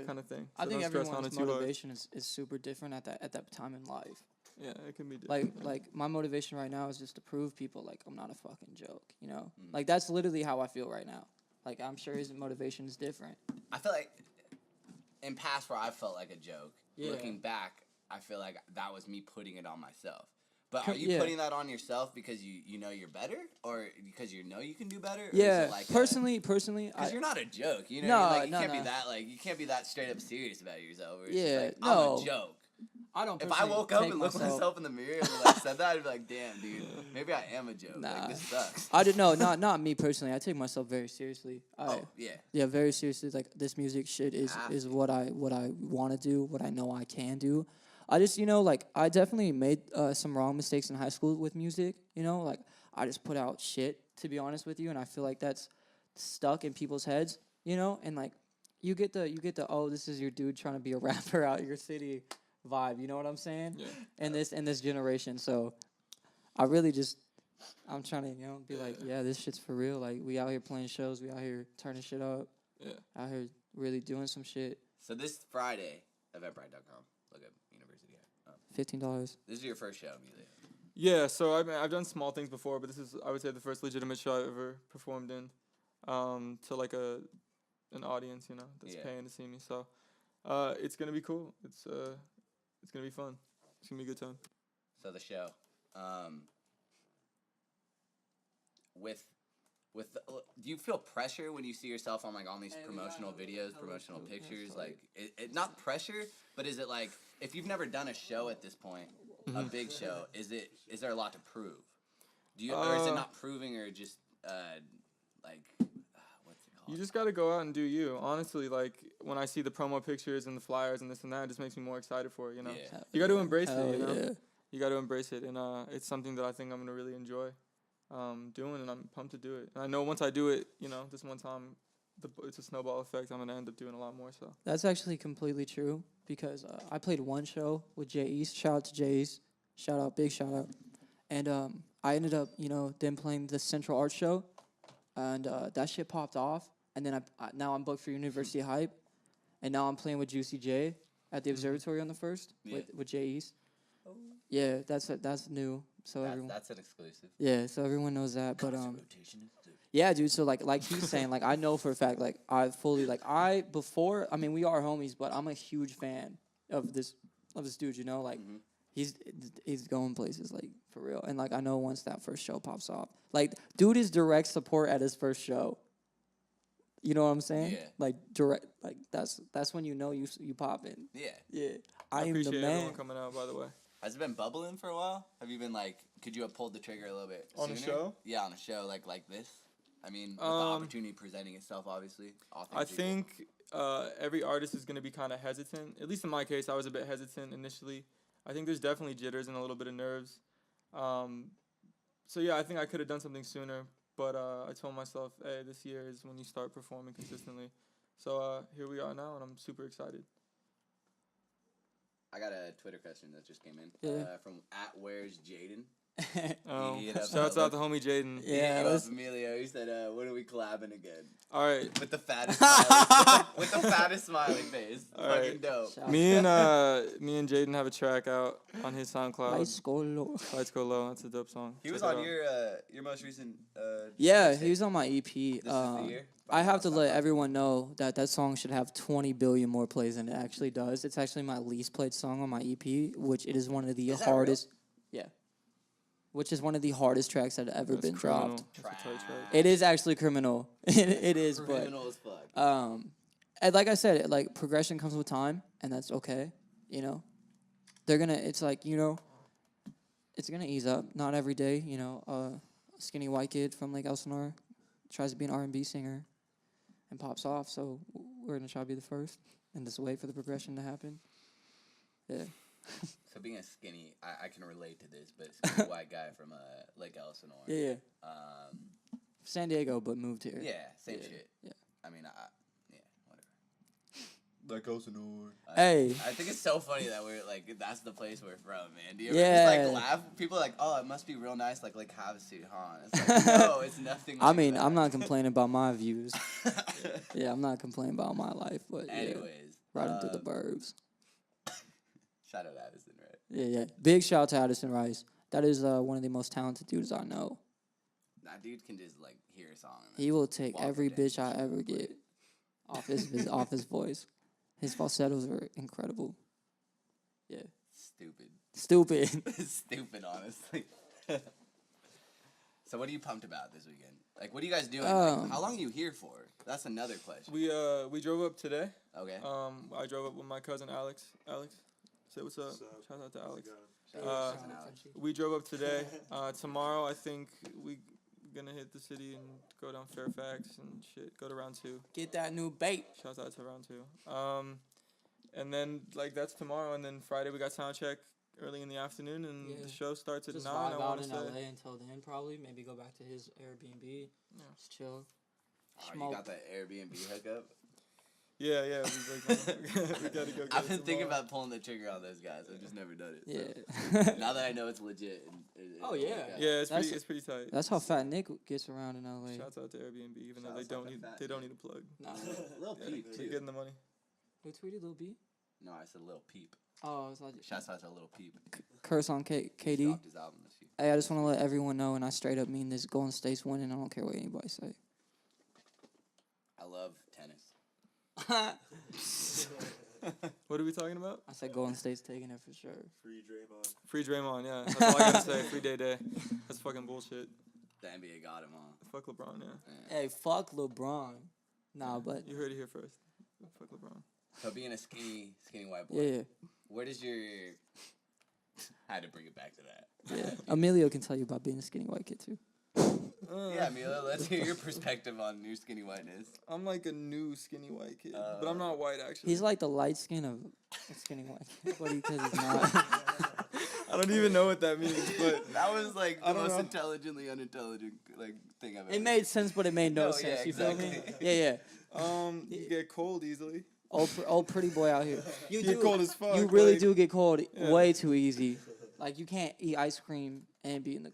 kind of thing. So I think don't stress on everyone's it too hard. motivation is super different at that time in life. Yeah, it can be different. Like my motivation right now is just to prove people like I'm not a fucking joke, you know? Like that's literally how I feel right now. Like I'm sure his motivation is different. I feel like in past where I felt like a joke, looking back, I feel like that was me putting it on myself. But are you putting that on yourself because you know you're better, or because you know you can do better? Or Yeah, is it like personally, because you're not a joke. You know, No, you no, can't no. be that you can't be that straight up serious about yourself. Where it's Yeah, just like, no. I'm a joke. I don't. If I woke up and looked myself in the mirror and like said that, I'd be like, damn, dude, maybe I am a joke. Nah. Like, this sucks. I didn't know, not me personally. I take myself very seriously. Yeah, Very seriously. Like this music shit is what I want to do, what I know I can do. I just like I definitely made some wrong mistakes in high school with music. Like I just put out shit, to be honest with you, and I feel like that's stuck in people's heads. And like you get the oh, this is your dude trying to be a rapper out your city vibe. You know what I'm saying? Yeah. In this generation, so I really I'm trying to be like, yeah, this shit's for real. Like we out here playing shows, we out here turning shit up, out here really doing some shit. So this Friday, Eventbrite.com. Look at University. $15. This is your first show, Emilio. Yeah, so I've done small things before, but this is, I would say, the first legitimate show I've ever performed in, to like an audience, that's paying to see me. So, it's gonna be cool. It's gonna be fun. It's gonna be a good time. So the show, do you feel pressure when you see yourself on these promotional videos, promotional pictures? Like, it not pressure, but is it like if you've never done a show at this point, a big show, is there a lot to prove? Or is it not proving, or just what's it called? You just gotta go out and do you. Honestly, like when I see the promo pictures and the flyers and this and that, it just makes me more excited for it. Yeah. You gotta embrace Hell it. yeah. You gotta embrace it, and it's something that I think I'm gonna really enjoy doing, and I'm pumped to do it. And I know once I do it, this one time, it's a snowball effect. I'm gonna end up doing a lot more. So That's actually completely true because I played one show with Jay East. Shout out to Jay East. Big shout out. And I ended up, then playing the Central Arts show. and that shit popped off. And then now I'm booked for University Hype, and now I'm playing with Juicy J at the Observatory on the 1st with Jay East. Oh. Yeah, that's new. So everyone, That's an exclusive. yeah, so everyone knows that. But Rotation is the- yeah, dude. So like he's saying, like I know for a fact, like I fully like before. I mean, we are homies, but I'm a huge fan of this dude. You know, like he's going places, like for real. And like I know once that first show pops off, like dude is direct support at his first show. You know what I'm saying? Yeah. Like direct, like that's when you know you popping. Yeah. Yeah, I I am appreciate the man. everyone coming out, by the way. Has it been bubbling for a while? Have you been like, could you have pulled the trigger a little bit On a sooner? show? Yeah, on a show like this. I mean, with the opportunity presenting itself, obviously. I think every artist is going to be kind of hesitant. At least in my case, I was a bit hesitant initially. I think there's definitely jitters and a little bit of nerves. So yeah, I think I could have done something sooner. But I told myself, hey, this year is when you start performing consistently. So here we are now, and I'm super excited. I got a Twitter question that just came in from @Where'sJaden. Shouts out to homie Jaden. Yeah, He Emilio. He said, "When are we collabing again?" All right. With the fattest smiley, with the fattest smiley face. All Fucking right. dope. Shout Me and Jaden have a track out on his SoundCloud. Lights go low. Lights Go Low. That's a dope song. He was Check it on out. your most recent. Yeah, mixtape. he was on my EP. This is the year. I have to let everyone know that song should have 20 billion more plays than it actually does. It's actually my least played song on my EP, which it is one of the Is that hardest. Yeah. Which is one of the hardest tracks that have ever That's been criminal. dropped. That's a tight track. It is actually criminal. It is, Criminal as fuck. but and like I said, like progression comes with time, and that's okay. You know, it's like, you know, it's gonna ease up. Not every day, you know. A skinny white kid from Lake Elsinore tries to be an R&B singer and pops off. So we're gonna try to be the first and just wait for the progression to happen. Yeah. So being a skinny, I can relate to this, but skinny white guy from Lake Elsinore. Yeah. Um, San Diego, but moved here. yeah, same Yeah, shit. yeah. I mean, yeah, whatever. Lake Elsinore. Hey. I think it's so funny that we're like, that's the place we're from, man. Do you ever Yeah. just like laugh? People are like, oh, it must be real nice, like Havasu, huh? It's like, no, it's nothing. I like mean, that. I'm not complaining about my views. Yeah, I'm not complaining about my life, but yeah, Anyways, riding through the burbs. shout out Addison, right? Yeah. Big shout out to Addison Rice. That is one of the most talented dudes I know. That dude can just like hear a song. And He will take walk every it down. bitch I ever get off off his voice. His falsettos are incredible. Yeah. Stupid. Stupid. Stupid, honestly. So what are you pumped about this weekend? Like, what are you guys doing? Like, how long are you here for? That's another question. We drove up today. Okay. I drove up with my cousin Alex. Alex, say what's up. What's up? Shout out to Alex. Shout out to Alex. We drove up today. Tomorrow, I think we're gonna hit the city and go down Fairfax and shit. Go to round 2. Get that new bait. Shout out to round 2. And then like that's tomorrow, and then Friday we got sound check early in the afternoon, and Yeah. the show starts at Just 9. vibe I out want in to say. LA until then, probably. Maybe go back to his Airbnb. Yeah. Just chill. Oh, you got that Airbnb hookup? Yeah. We, we gotta go. Get I've it been thinking tomorrow. about pulling the trigger on those guys. I've just never done it. Yeah. So. Now that I know it's legit. Oh, yeah. Yeah, That's- it's pretty tight. That's how Fat Nick gets around in LA. Shouts out to Airbnb, even though they Shouts out don't to need Fat they don't Nick. need a plug. Nah. Little Yeah, peep they're too. getting the money. Who tweeted Lil B? No, I said little peep. Oh, I was like, Shouts out to little peep. curse on KD. Dropped his album this year. Hey, I just want to let everyone know, and I straight up mean this, Golden State's winning. I don't care what anybody say. I love tennis. What are we talking about? I said Golden State's taking it for sure. Free Draymond. Free Draymond, yeah. That's all I gotta say. Free Day. That's fucking bullshit. The NBA got him on. Fuck LeBron, yeah. Hey, fuck LeBron. Nah, but You heard it here first. Fuck LeBron. So being a skinny white boy, yeah. where does your... I had to bring it back to that. Yeah. Emilio can tell you about being a skinny white kid too. Yeah, Mila, let's hear your perspective on your skinny whiteness. I'm like a new skinny white kid, but I'm not white actually. He's like the light skin of a skinny white kid, but because he's not. I don't even know what that means, but That was like I the don't most know. intelligently unintelligent like thing I've ever. It made sense, but it made no No, sense. yeah, You feel me? exactly. Yeah. you get cold easily. Old pretty boy out here. You Get cold as fuck. You really like, do get cold Yeah. way too easy. Like you can't eat ice cream and be in the,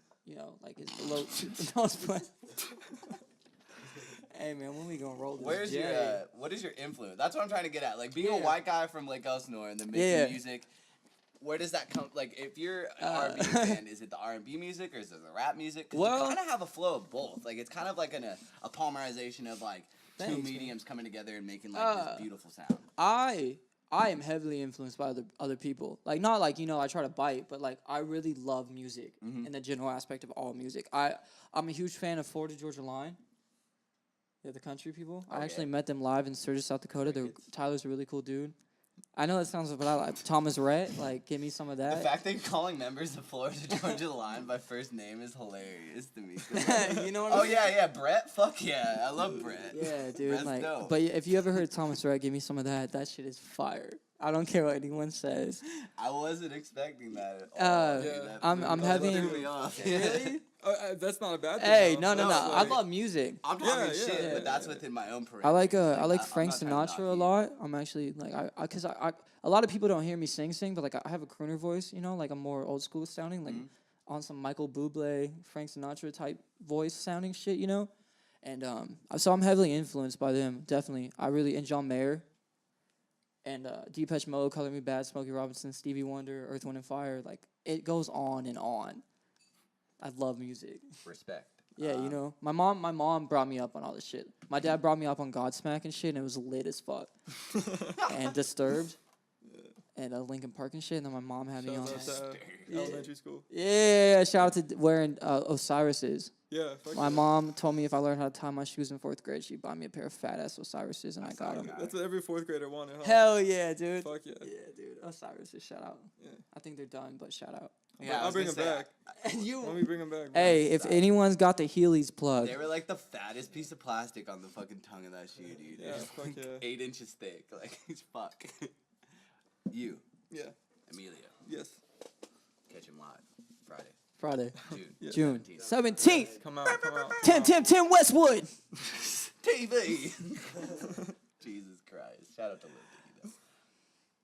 like it's the low. Hey man, when we gonna roll this? Where's J? your what is your influence? That's what I'm trying to get at. Like being a Yeah. white guy from Lake Elsinore and then making Yeah. music. Where does that come? Like, if you're an R&B fan, is it the R&B music or is it the rap music? 'Cause Well- you kind of have a flow of both. Like, it's kind of like a polymerization of like two Thanks, man. mediums coming together and making like this beautiful sound. I am heavily influenced by other people. Like not like I try to bite, but like I really love music in the general aspect of all music. I'm a huge fan of Florida Georgia Line. They're the country people. I actually met them live in Sturgis, South Dakota. Tyler's a really cool dude. I know that sounds, but I like Thomas Rhett. Like, give me some of The that. fact that you're calling members of Florida Georgia Line by first name is hilarious to me. You know what? Oh yeah, Brett. Fuck yeah, I love Brett. Yeah, dude. Brett's Like, dope. but if you ever heard Thomas Rhett, give me some of that. That shit is fire. I don't care what anyone says. I wasn't expecting that at all. Yeah. That I'm threw having- me off. Really? That's not a bad thing. Hey, though. no. That's I like- love music. I'm talking Yeah, shit, yeah, but that's yeah. within my own parameters. I like I'm Frank not trying to knock Sinatra you. a lot. I'm actually like because I a lot of people don't hear me sing, but like I have a crooner voice, like I'm more old school sounding, like on some Michael Bublé, Frank Sinatra type voice sounding shit, and so I'm heavily influenced by them, definitely. And John Mayer, and Depeche Mode, Color Me Bad, Smokey Robinson, Stevie Wonder, Earth, Wind and Fire, like it goes on and on. I love music. Respect. Yeah, my mom brought me up on all this shit. My dad brought me up on Godsmack and shit, and it was lit as fuck. And Disturbed, and Linkin Park and shit. And then my mom had me on. Shout out to elementary school. Yeah, shout out to wearing Osiris's. Yeah. Fuck My yeah. mom told me if I learned how to tie my shoes in 4th grade, she'd buy me a pair of fat ass Osiris's, and I got them. That's what every 4th grader wanted, huh? Hell yeah, dude. Fuck yeah. Yeah, dude. Osiris's, shout out. Yeah. I think they're done, but shout out. Yeah, I I'll was bring gonna them say, back. And you. Let me bring them back. Bro. Hey, if anyone's got the Heelys plug, They were like the fattest piece of plastic on the fucking tongue of that shoe, dude. Yeah, It's fuck like yeah. 8 inches thick. Like, fuck. You, Yeah. Emilio, Yes. catch him live Friday, Friday, June. Yeah. June 17th. 17th, Come out. 10 Westwood. TV. Jesus Christ! Shout out to Lil Dicky though.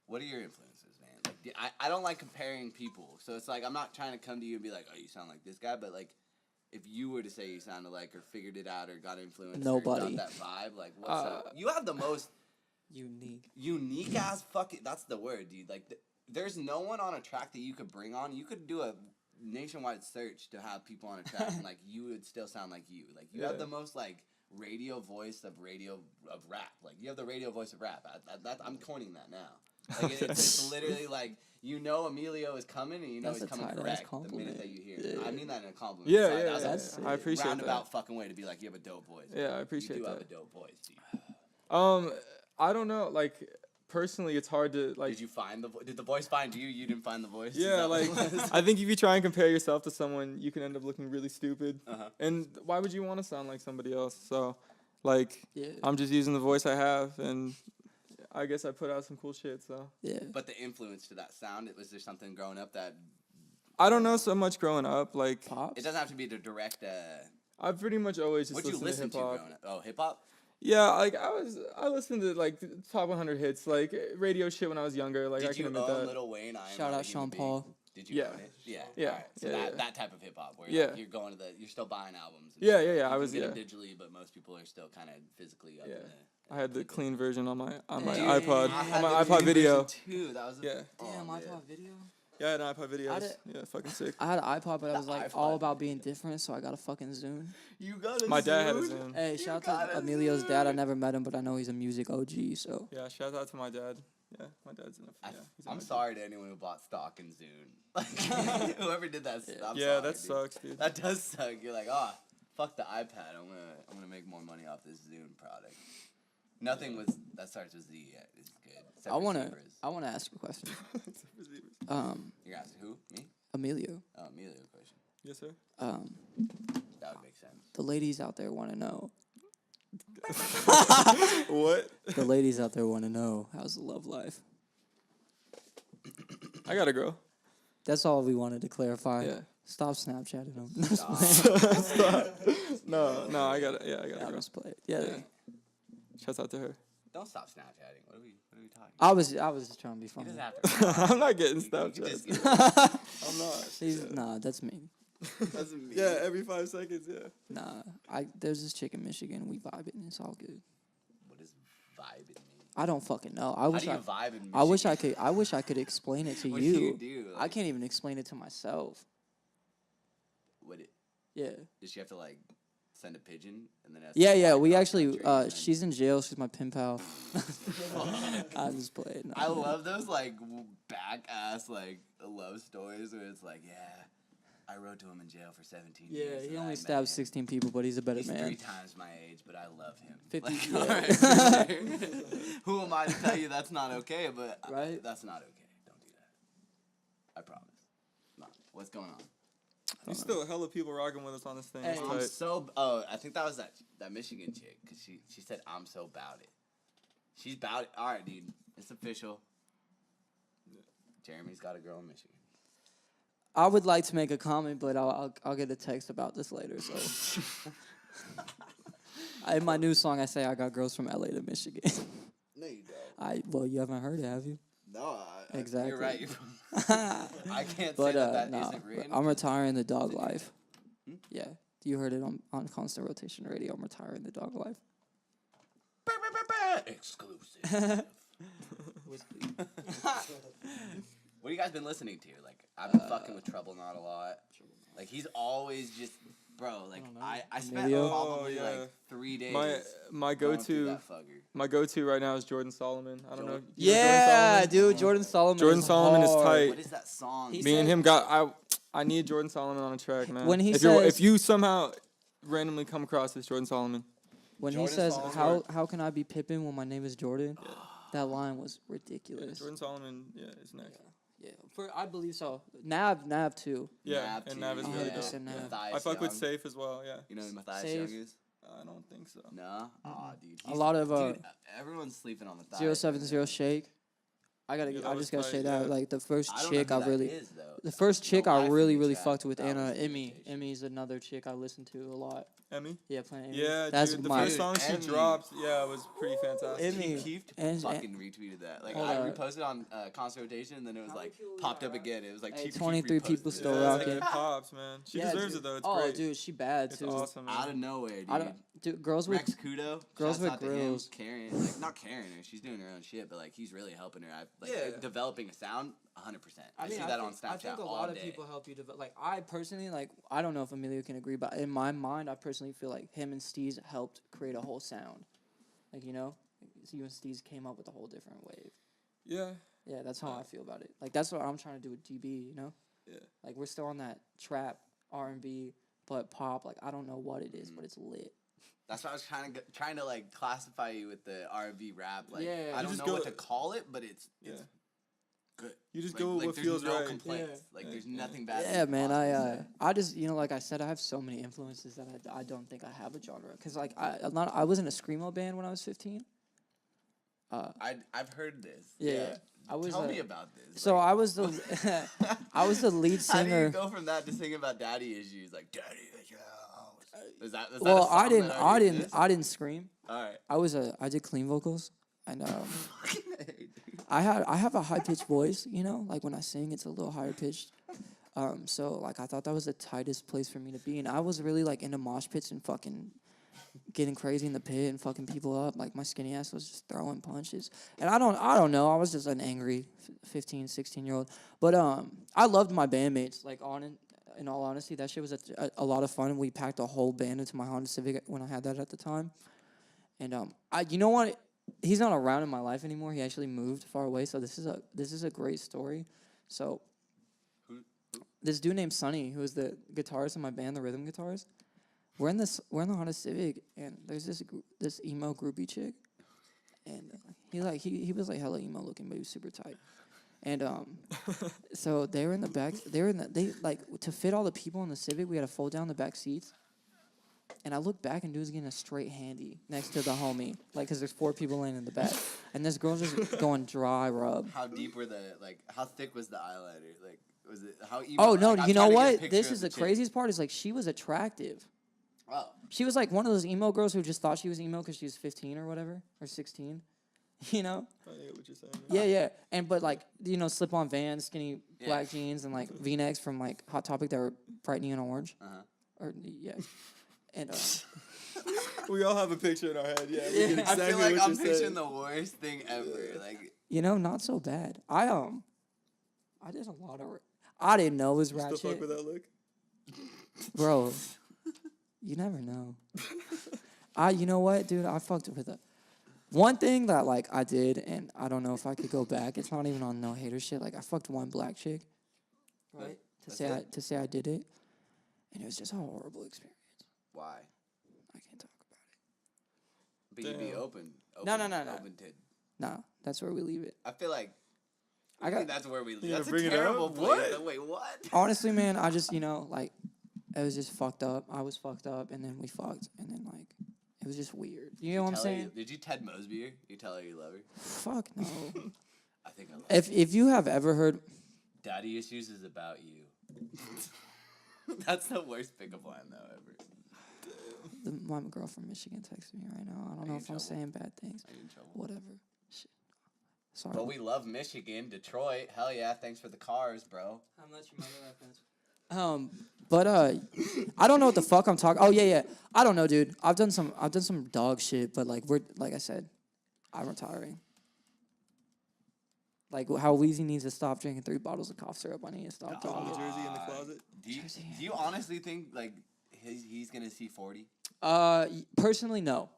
What are your influences, man? Like, I don't like comparing people, so it's like I'm not trying to come to you and be like, oh, you sound like this guy, but like, if you were to say you sounded like or figured it out or got influenced, or Nobody. got that vibe, like, what's up? You have the most Unique. ass fucking. That's the word, dude. Like, there's no one on a track that you could bring on. You could do a nationwide search to have people on a track, and like you would still sound like you. Like you have the most like radio voice of rap. Like you have the radio voice of rap. I'm coining that now. Like it's literally like Emilio is coming and That's he's a coming tight-ass correct the compliment. minute that you hear. Yeah. I mean that in a compliment. Yeah, side. yeah, That was yeah. I appreciate roundabout that. fucking way to be like you have a dope voice. Yeah, I appreciate You do have a that. dope voice, dude. I don't know. Like, personally, it's hard to like. Did you find did the voice find you? You didn't find the voice? Is Yeah, that what like it was? I think if you try and compare yourself to someone, you can end up looking really stupid. Uh-huh. And why would you want to sound like somebody else? So, like, Yeah. I'm just using the voice I have, and I guess I put out some cool shit. So Yeah. But the influence to that sound, was there something growing up that I don't know so much growing up. Like, Pops. it doesn't have to be the direct? I pretty much always just What'd you listen listen to to hip hop. growing up? Oh, hip hop. Yeah, like I listened to like the top 100 hits, like radio shit when I was younger. Like I Did can you admit own that. Lil Wayne? I Am Shout Not a out Human Sean Being? Paul. Did you Yeah. own it? Yeah. Yeah, Alright, so yeah, yeah. that type of hip hop where Yeah. like, you're going to you're still buying albums. And Yeah, shit. yeah, yeah, You I was- can get yeah. them digitally, but most people are still kind of physically up Yeah. in the. I had the clean version on my Dude, iPod I on had my the iPod clean video. version Too. That was Yeah. Damn, man. iPod video. Yeah, I had an iPod video. did- Yeah, fucking sick. I had an iPod, but I was like iPod. all about being different, so I got a fucking Zune. You got a My dad had a Zune? Zune. Hey, shout got out a to Emilio's dad. I Zune. never met him, but I know he's a music OG. So Yeah, shout out to my dad. Yeah, my dad's in a. Yeah, he's in I'm my- sorry to anyone who bought stock in Zune. Like whoever did that. I'm Yeah, sorry, that dude. sucks, dude. That does suck. You're like, fuck the iPad. I'm gonna make more money off this Zune product. Nothing was that starts with Z yet. It's good. Except I for wanna Zebras. ask you a question. You guys, who? Me? Emilio, Oh, Emilio question. Yes, sir. That would make sense. the ladies out there want to know. What? The ladies out there want to know how's the love life. I got a girl. That's all we wanted to clarify. Yeah. Stop Snapchatting them. No, just playing. No, I got. Yeah, I got a Yeah, girl. just play it. Yeah. Yeah. Shouts out to her. Don't stop Snapchatting. What are we talking? I was just trying to be He funny. doesn't have to. I'm not getting You can just Snapchat. get- I'm not. Nah, that's me. Doesn't mean. Yeah, every 5 seconds. Yeah. Nah, there's this chick in Michigan. We vibing. It's all good. What does vibing mean? I don't fucking know. How do you vibe in Michigan? I wish I could explain it to What do you. you do? I can't even explain it to myself. Yeah. Does she have to like send a pigeon and then? Yeah. We actually. She's in jail. She's my pen pal. I'm just playing. I love those like back ass like love stories where it's like, yeah, I rode to him in jail for 17 years. Yeah, he and I only met stabbed him. 16 people, but he's a better He's man. 3 times my age, but I love him. 50 Like, yeah. all right, for sure. Who am I to tell you that's not okay? But Right? that's not okay. Don't do that. I promise. No. What's going on? There's still hella people rocking with us on this thing. Hey. It's I'm tight. so. Oh, I think that was that Michigan chick because she said I'm so bout it. She's bout it. All right, dude. It's official. Jeremy's got a girl in Michigan. I would like to make a comment, but I'll get a text about this later. So, in my new song, I say I got girls from LA to Michigan. No, you don't. Well, you haven't heard it, have you? No, Exactly. You're right. I can't But say that nah, isn't written. I'm retiring the dog life. Hmm? Yeah, you heard it on Constant Rotation Radio. I'm retiring the dog life. Exclusive. What have you guys been listening to? Like, I've been fucking with Trouble Not a lot. Like, he's always just, bro. Like, I spent Emilio? probably Oh, yeah. like 3 days. My going through go-to that fucker. my go-to right now is Jordan Solomon. I don't know. Jordan- You know Yeah, Jordan Solomon? dude, Jordan Solomon. Jordan is Solomon is hard. tight. What is that song? He Me and said- him got I need Jordan Solomon on a track, man. When he if says- you somehow randomly come across this Jordan Solomon, When Jordan he says, Solomon. how can I be Pippin when my name is Jordan? That line was yeah, ridiculous. Jordan Solomon, is next. Yeah, I believe so. Nav too. Yeah, Nav and too. Nav is really Yeah, dope. so Nav. Matthias I fuck with Young. Safe as well. Yeah, You know who Matthias Safe. Young is? I don't think so. No? Aw, dude. A lot of Dude, everyone's sleeping on Matthias. 070 Shake. I Yeah, that I was just gotta tight, say that yeah. like the first I don't chick know I who that really is, though. the first chick No I life really in the really chat. fucked with That and was Emmy. invitation. Emmy's another chick I listen to a lot. Emmy. Yeah, playing Emmy. Yeah, That's dude, the my first song she Emmy. dropped, was pretty fantastic. Emmy. Keith And- fucking retweeted that. Like, Hold I on. reposted on Constant Rotation, and then it was like popped up again. It was like Hey, Chief 23 reposted people it. still Yeah, rocking. it pops, man. She Yeah, deserves dude. it though. It's Oh, great. dude, she bad It's too. awesome, man. Out of nowhere, dude. I don't, dude, girls with Rex Kudo. girls shouts with out to him, grills. Carrying, like, not carrying her. She's doing her own shit, but like he's really helping her. Yeah. Developing a sound, 100%. I see mean, that think, on Snapchat I think a all lot of day. people help you develop. Like I personally, like I don't know if Emilio can agree, but in my mind, I personally feel like him and Steez helped create a whole sound. Like you know, you and Steez came up with a whole different wave. Yeah, Yeah, that's how I feel about it. Like that's what I'm trying to do with GB. You know, yeah. like we're still on that trap R&B, but pop. Like I don't know what it is, but it's lit. That's why I was trying to like classify you with the R&B rap. Like Yeah. I You don't just know go- what to call it, but it's Yeah. good. You just Like, go with what there's feels no right. complaints. Yeah. Like there's Yeah. nothing bad. Yeah, you could man. possibly say. I just like I said, I have so many influences that I don't think I have a genre. Cause like I was in a screamo band when I was 15. I've heard this. Yeah. I was. Tell me about this. So Like, I was the I was the lead how do you singer. go from that to singing about daddy issues? Like daddy issues. Is that a Well, song I that already exists? I didn't scream. All right. I did clean vocals, and Fucking A, dude. I have a high pitched voice. You know, like when I sing, it's a little higher pitched. So like I thought that was the tightest place for me to be, and I was really like into mosh pits and fucking getting crazy in the pit and fucking people up. Like my skinny ass was just throwing punches, and I don't know. I was just an angry 15, 16-year-old. But I loved my bandmates. Like in all honesty, that shit was a lot of fun. We packed a whole band into my Honda Civic when I had that at the time. And you know what? He's not around in my life anymore. He actually moved far away. So this is a great story. So this dude named Sonny, who is the guitarist in my band, the rhythm guitarist. We're in the Honda Civic, and there's this emo groupie chick, and he was like hella emo looking, but he was super tight. And so they were in the back. They like to fit all the people in the Civic. We had to fold down the back seats. And I look back and dude's getting a straight handy next to the homie, like, cause there's 4 people laying in the back, and this girl's just going dry rub. How deep were how thick was the eyeliner? Like, was it how emo? Oh no, like, I'm you know trying to get a what? picture This of is the chick. craziest part. Is like she was attractive. Oh, She was like one of those emo girls who just thought she was emo because she was 15 or whatever, or 16. You know? I get what you're saying. Yeah. And but like, you know, slip on Vans, skinny Yeah. black jeans, and like V-necks from like Hot Topic that were bright neon orange. Uh-huh. Or yeah, and We all have a picture in our head. Yeah, we Yeah. get I exactly feel like what I'm you're picturing saying. the worst thing ever. Like, you know, not so bad. I did a lot of. I didn't know it was Still fuck ratchet, with that look? bro. You never know. You know what, dude? I fucked with it. One thing that like I did, and I don't know if I could go back. It's not even on no hater shit. Like I fucked one black chick, right? To say I did it, and it was just a horrible experience. why? I can't talk about it. But you'd be Damn. open. No. Open to. Nah, that's where we leave it. I feel like. I got That's where we. gonna That's a bring it up? terrible place. What? Wait, what? honestly, man. I just like it was just fucked up. I was fucked up, and then we fucked, and then like it was just weird. You know what I'm saying? Did you Ted Mosby her? You tell her you love her? Fuck no. I think I love her. If you have ever heard, Daddy Issues is about you. That's the worst pickup line though ever. my girl from Michigan texted me right now. I don't know you in if I'm trouble? saying bad things. Are you in trouble? Whatever. Shit. Sorry. But we love Michigan, Detroit. Hell yeah! Thanks for the cars, bro. How much your mother reference? But I don't know what the fuck I'm talking. Oh yeah. I don't know, dude. I've done some dog shit, but like like I said, I'm retiring. Like how WeeZ needs to stop drinking 3 bottles of cough syrup. I need to stop New talking. Jersey in the closet. Do you honestly think like he's gonna see 40? Personally, no.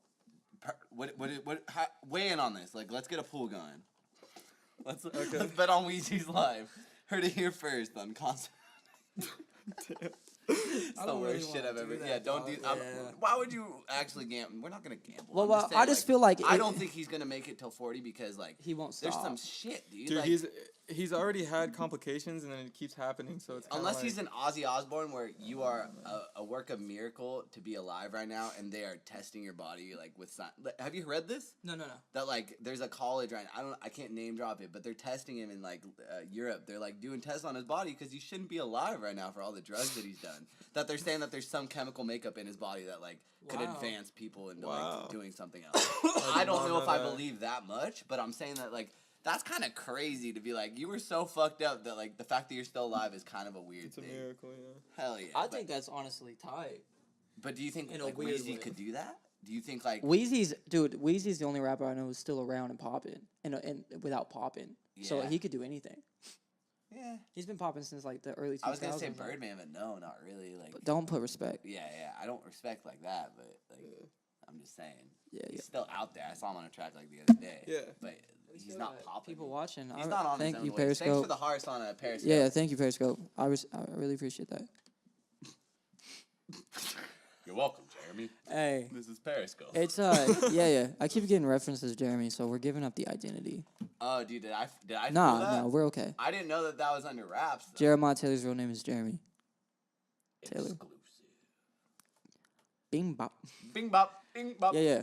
Weigh in on this. Like, let's get a pool going. Let's bet on WeeZ's live. Heard it here first on concert. It's the don't really worst shit wanna I've ever. do that, Yeah, don't do. dog. Why would you actually gamble? We're not gonna gamble. Well, I'm I just feel like I it- don't think he's gonna make it till 40 because like He won't there's stop. some shit, dude. Dude, like, he's already had complications and then it keeps happening. So it's kinda unless like, he's an Ozzy Osbourne, where you are a work of miracle to be alive right now, and they are testing your body like with have you read this? No. That like there's a college right now, I can't name drop it, but they're testing him in like Europe. They're like doing tests on his body because he shouldn't be alive right now for all the drugs that he's done. That they're saying that there's some chemical makeup in his body that like could Wow. advance people into Wow. like doing something else. I don't know if I believe that much, but I'm saying that like that's kind of crazy to be like you were so fucked up that like the fact that you're still alive is kind of a weird It's a thing. miracle, yeah. Hell yeah. I think that's honestly tight. But do you think in a like weird WeeZ way. could do that? Do you think like WeeZ's the only rapper I know who's still around and popping, and without popping. So Yeah. he could do anything. yeah? He's been popping since like the early 2000s. I was gonna say like- Birdman, but no, not really. Like But don't put respect. yeah, I don't respect like that, but like I'm just saying. Yeah, He's yeah. still out there. I saw him on a track like the other day. Yeah. But he's not popping. People watching. He's not on Thank his own you, way. Thanks Periscope. for the hearts on a Periscope. Yeah, thank you, Periscope. I really appreciate that. You're welcome, Jeremy. Hey, This is Periscope. it's yeah. I keep getting referenced as Jeremy, so we're giving up the identity. Oh, dude, did I know that? No, we're okay. I didn't know that was under wraps. Though. Jeremiah Taylor's real name is Jeremy. Taylor. Exclusive. Bing bop. Bing bop, bing bop. Yeah.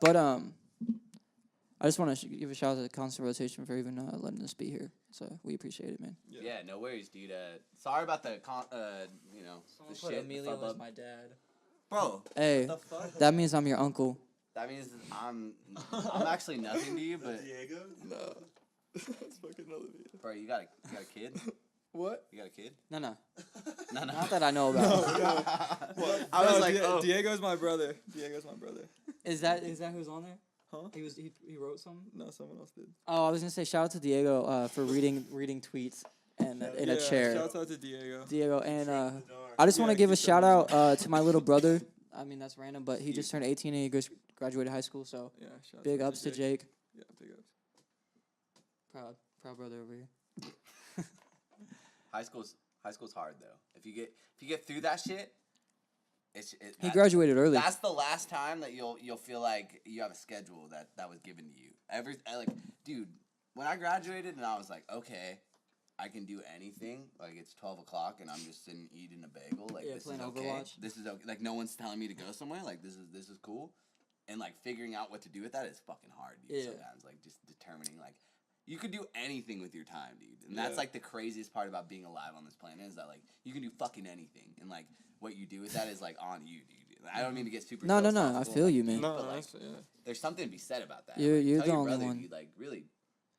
But I just want to give a shout out to Constant Rotation for even letting us be here. So we appreciate it, man. Yeah, no worries, dude. Sorry about the the shit. the fuck up. my dad. Bro, Hey, the fuck? that means I'm your uncle. That means I'm actually nothing to you, but Diego? No. That's fucking elevated. bro, you got a kid? What? You got a kid? No, No. not that I know about. I was No, like, oh. Diego's my brother. Diego's my brother. Is that who's on there? Huh? He wrote something. No, someone else did. Oh, I was gonna say shout out to Diego for reading tweets and in a chair. Shouts out to Diego. Diego and in the dark. I just want to Yeah, give a keep shout going. out to my little brother. I mean that's random, but he just turned 18 and he graduated high school. So Yeah, shouts big out ups to Jake. Yeah, big ups. Proud brother over here. High school's hard though. If you get through that shit, He graduated early. That's the last time that you'll feel like you have a schedule that was given to you. Dude, when I graduated and I was like, okay, I can do anything. Like it's 12 o'clock and I'm just sitting eating a bagel. Like Yeah, this is playing okay. Overwatch. This is okay. Like no one's telling me to go somewhere. Like this is cool. And like figuring out what to do with that is fucking hard, dude. Yeah. Sometimes like just determining like you could do anything with your time, dude. And that's Yeah. like the craziest part about being alive on this planet is that like you can do fucking anything. And like what you do with that is like on you, dude. I don't mean to get super No. I philosophical, feel you, man. No, But, like, that's, yeah. there's something to be said about that. You're Tell the your only brother, one. dude, like really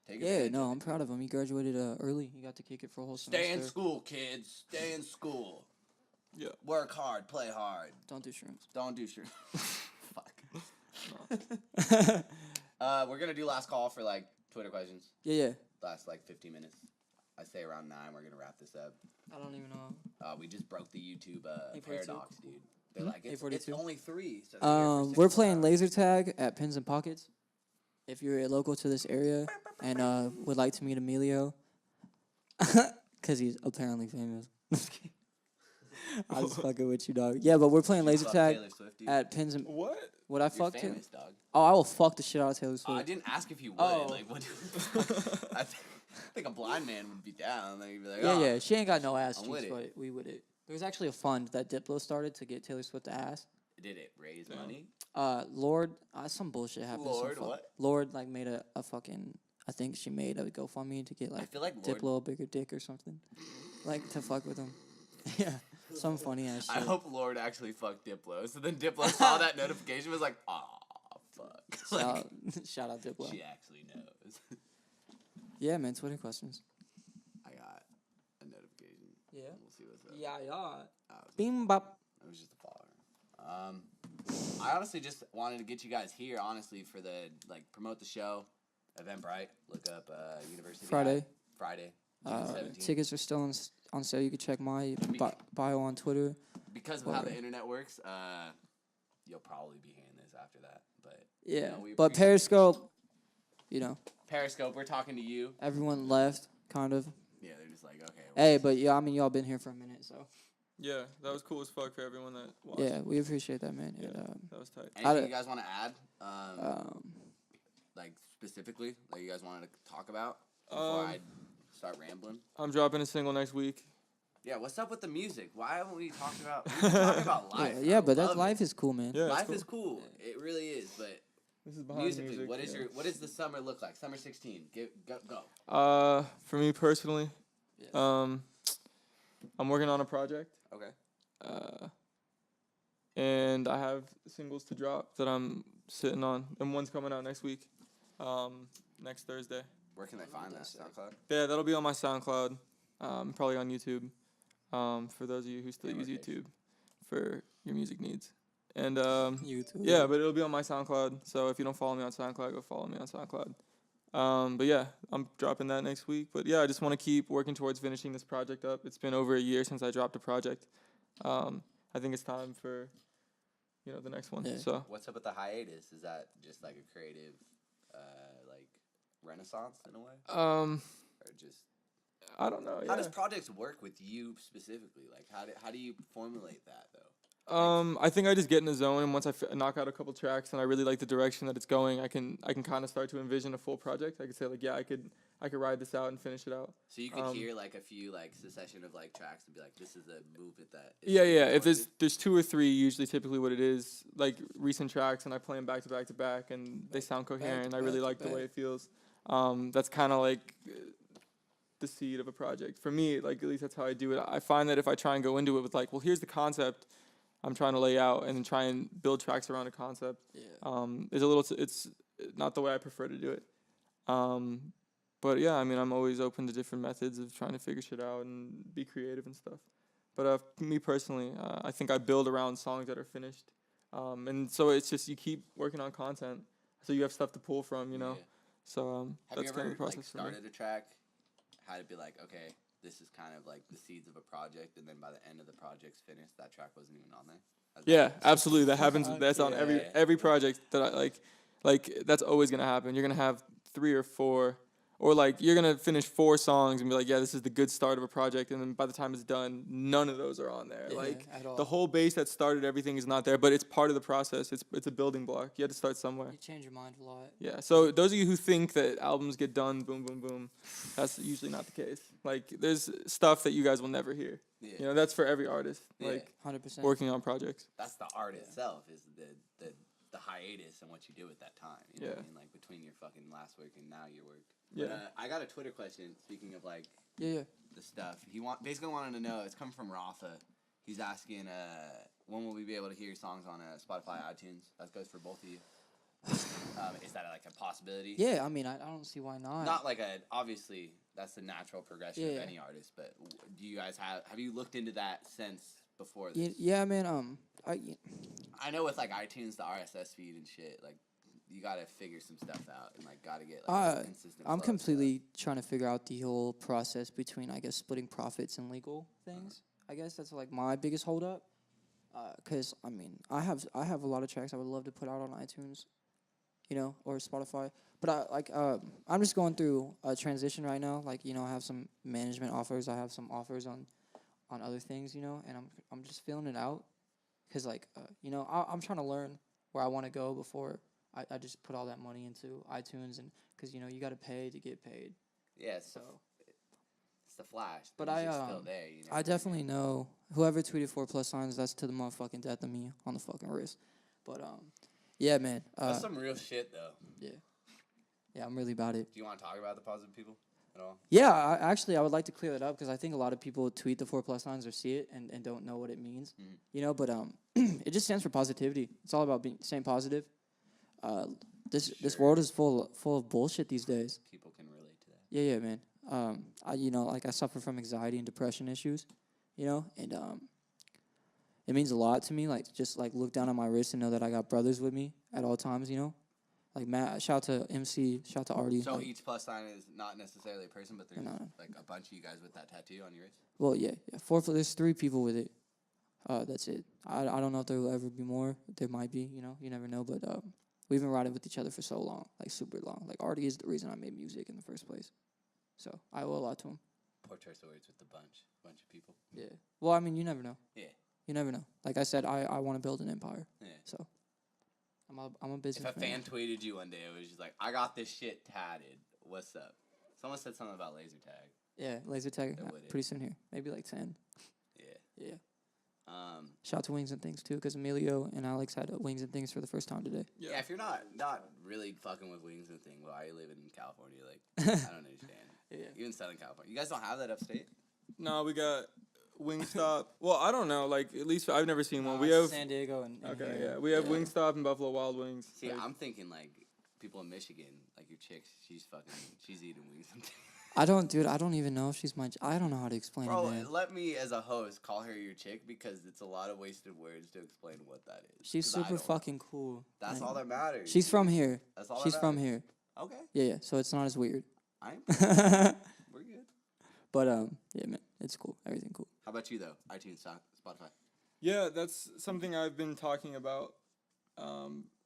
take Yeah, advantage no, of I'm it. proud of him. He graduated early. He got to kick it for a whole semester. Stay in school, kids. Stay in school. Yeah. Work hard, play hard. Don't do shrooms. Don't do sure. Fuck. We're gonna do last call for like Twitter questions. Yeah. Last like 15 minutes. I say around 9. We're gonna wrap this up. I don't even know. We just broke the YouTube 8:42. paradox, dude. They're like, it's 8:42. only 3. So they're here for 6 We're more playing hours. laser tag at Pins and Pockets. If you're local to this area and would like to meet Emilio, because he's apparently famous. I was fucking with you, dog. Yeah, but we're playing laser Fuck tag Taylor Swift, dude. at Pins and. What? Would I You're fuck him? famous, dog. Oh, I will fuck the shit out of Taylor I Swift. didn't ask if you would. Oh. Like, what? I think a blind man would be down. Like, he'd be like, Yeah, oh. yeah. She ain't got no ass I'm with cheeks, it. but we would it. There was actually a fund that Diplo started to get Taylor Swift to ass. Did it raise money? Lord, some bullshit happened. Lord, what? Lord, like, made a fucking. I think she made a GoFundMe to get I like feel like Lord. Diplo a bigger dick or something, like to fuck with him. Yeah, some funny ass shit. I hope Lord actually fucked Diplo. So then Diplo saw that notification, was like, aw, fuck. Like, Shout out Diplo. she actually knows. Yeah, man. Twitter questions. I got a notification. Yeah. We'll see what's up. Yeah. It Bing bop. was just a follower. I honestly just wanted to get you guys here, honestly, for the, like, promote the show. Eventbrite. Look up University. Friday. Friday. June 17th. Tickets are still on sale. You can check my bio on Twitter. Because of how the internet works, you'll probably be hearing this after that. But Yeah, we but appreciate Periscope, Periscope, we're talking to you. everyone left, kind of. Yeah, they're just like, okay. Hey, but yeah, I mean, y'all been here for a minute, so. Yeah, that was cool as fuck for everyone that watched. Yeah, we appreciate that, man. Yeah, And, that was tight. Anything you guys want to add? Like, specifically, like you guys wanted to talk about before I start rambling? I'm dropping a single next week. Yeah, what's up with the music? Why haven't we talked about, we've been talking about life? yeah, but that that life is cool, man. Yeah, it's Life cool. is cool. It really is, but This is behind musically, music. what is yeah. what does the summer look like? Summer 16. Go. For me personally, Yeah. I'm working on a project. Okay. And I have singles to drop that I'm sitting on, and one's coming out next week, next Thursday. Where can they find that? SoundCloud? Yeah, that'll be on my SoundCloud, probably on YouTube, for those of you who still use YouTube for your music needs. And YouTube. yeah, but it'll be on my SoundCloud, so if you don't follow me on SoundCloud, go follow me on SoundCloud. But yeah, I'm dropping that next week. But yeah, I just want to keep working towards finishing this project up. It's been over a year since I dropped a project. I think it's time for, the next one. Yeah. So What's up with the hiatus? Is that just like a creative, like, renaissance in a way? Or just... I don't know. How does Yeah. projects work with you specifically? Like, how do you formulate that, though? I think I just get in the zone, and once I knock out a couple tracks and I really like the direction that it's going, I can kind of start to envision a full project. I could say like, yeah, I could ride this out and finish it out. So you could hear, like, a few, like, succession of, like, tracks and be like, this is a movement that... is Yeah. really If wanted. there's 2 or 3, usually typically what it is, like recent tracks, and I play them back to back to back, and they sound coherent. And I really like the way it feels. That's kind of like the seed of a project for me. Like, at least that's how I do it. I find that if I try and go into it with like, well, here's the concept I'm trying to lay out, and then try and build tracks around a concept. Yeah. It's not the way I prefer to do it. But yeah, I mean, I'm always open to different methods of trying to figure shit out and be creative and stuff. But me personally, I think I build around songs that are finished. And so it's just, you keep working on content, so you have stuff to pull from, Yeah. So Have that's you kind ever, of the process like, for me. started a track, had it be like, okay, this is kind of like the seeds of a project, and then by the end of the project's finished, that track wasn't even on there? Has that Yeah, happened? absolutely. That happens. That's on Yeah. every project that I like. Like, that's always gonna happen. You're gonna have 3 or 4, or like you're gonna finish 4 songs and be like, yeah, this is the good start of a project, and then by the time it's done, none of those are on there. Yeah, Like, at all. the whole base that started everything is not there, but it's part of the process. It's a building block. You have to start somewhere. You change your mind a lot. Yeah. So those of you who think that albums get done, boom, boom, boom, that's usually not the case. Like, there's stuff that you guys will never hear. Yeah. That's for every artist. Yeah. Like, 100%. working on projects. That's the art itself, is the hiatus and what you do at that time. You know what I Yeah. mean? Like, between your fucking last work and now your work. Yeah. But, I got a Twitter question, speaking of, like, Yeah. the stuff. He basically wanted to know, it's coming from Rafa. He's asking, when will we be able to hear your songs on Spotify, iTunes? That goes for both of you. Is that like a possibility? Yeah, I mean, I don't see why not. Not like obviously that's the natural progression of Yeah. any artist, but do you guys have you looked into that since before this? Yeah, man. I know with like iTunes, the RSS feed and shit, like you gotta figure some stuff out and like gotta get like consistent. I'm flow completely trying to figure out the whole process between, I guess, splitting profits and legal things. I guess that's like my biggest holdup. Cause I mean, I have a lot of tracks I would love to put out on iTunes, or Spotify. But I'm just going through a transition right now. Like, I have some management offers. I have some offers on other things, and I'm just feeling it out. Cause I'm trying to learn where I want to go before I just put all that money into iTunes, and cause you got to pay to get paid. Yeah, So it's the flash. The but music's still there, I definitely know whoever tweeted 4+signs, that's to the motherfucking death of me on the fucking wrist. But yeah, man. That's some real shit though. Yeah, I'm really about it. Do you want to talk about the positive people at all? Yeah, I would like to clear that up because I think a lot of people tweet the 4+signs or see it and don't know what it means. Mm-hmm. But it just stands for positivity. It's all about staying positive. This world is full of bullshit these days. People can relate to that. Yeah, man. I suffer from anxiety and depression issues, and it means a lot to me. Like, just like look down on my wrist and know that I got brothers with me at all times. Like Matt, shout to MC, shout to Artie. So like, each plus sign is not necessarily a person, but there's like a bunch of you guys with that tattoo on your wrist. Well, yeah. There's 3 people with it. That's it. I don't know if there will ever be more. There might be. You never know. But we've been riding with each other for so long, like super long. Like Artie is the reason I made music in the first place. So I owe a lot to him. Poor choice of words with the bunch of people. Yeah. Well, I mean, you never know. Yeah. You never know. Like I said, I want to build an empire. Yeah. So I'm a businessman. If a fan tweeted you one day, it was just like, I got this shit tatted. What's up? Someone said something about laser tag. Yeah, laser tag. That would it. Pretty soon here. Maybe like 10. Yeah. Yeah. Um, Shout to Wings and Things too, because Emilio and Alex had Wings and Things for the first time today. yeah. If you're not really fucking with wings and thing, why are you living in California? Like, I don't understand. Yeah. Even Southern California. You guys don't have that upstate? No, we got Wingstop. Well, I don't know. Like, at least I've never seen one. We It's have San Diego and okay, here. yeah. We have Wingstop and Buffalo Wild Wings. See, Like, I'm thinking like people in Michigan, like your chick, she's eating wings and things. I don't even know if she's my. I don't know how to explain Bro, it, man. let me as a host call her your chick because it's a lot of wasted words to explain what that is. She's 'Cause I super don't- fucking cool. That's man. all that matters. She's from here. That's all She's that from matters. here. Okay, Yeah. So it's not as weird. I ain't. We're good. But yeah, man, it's cool. Everything cool. How about you though? iTunes, Spotify. yeah, that's something I've been talking about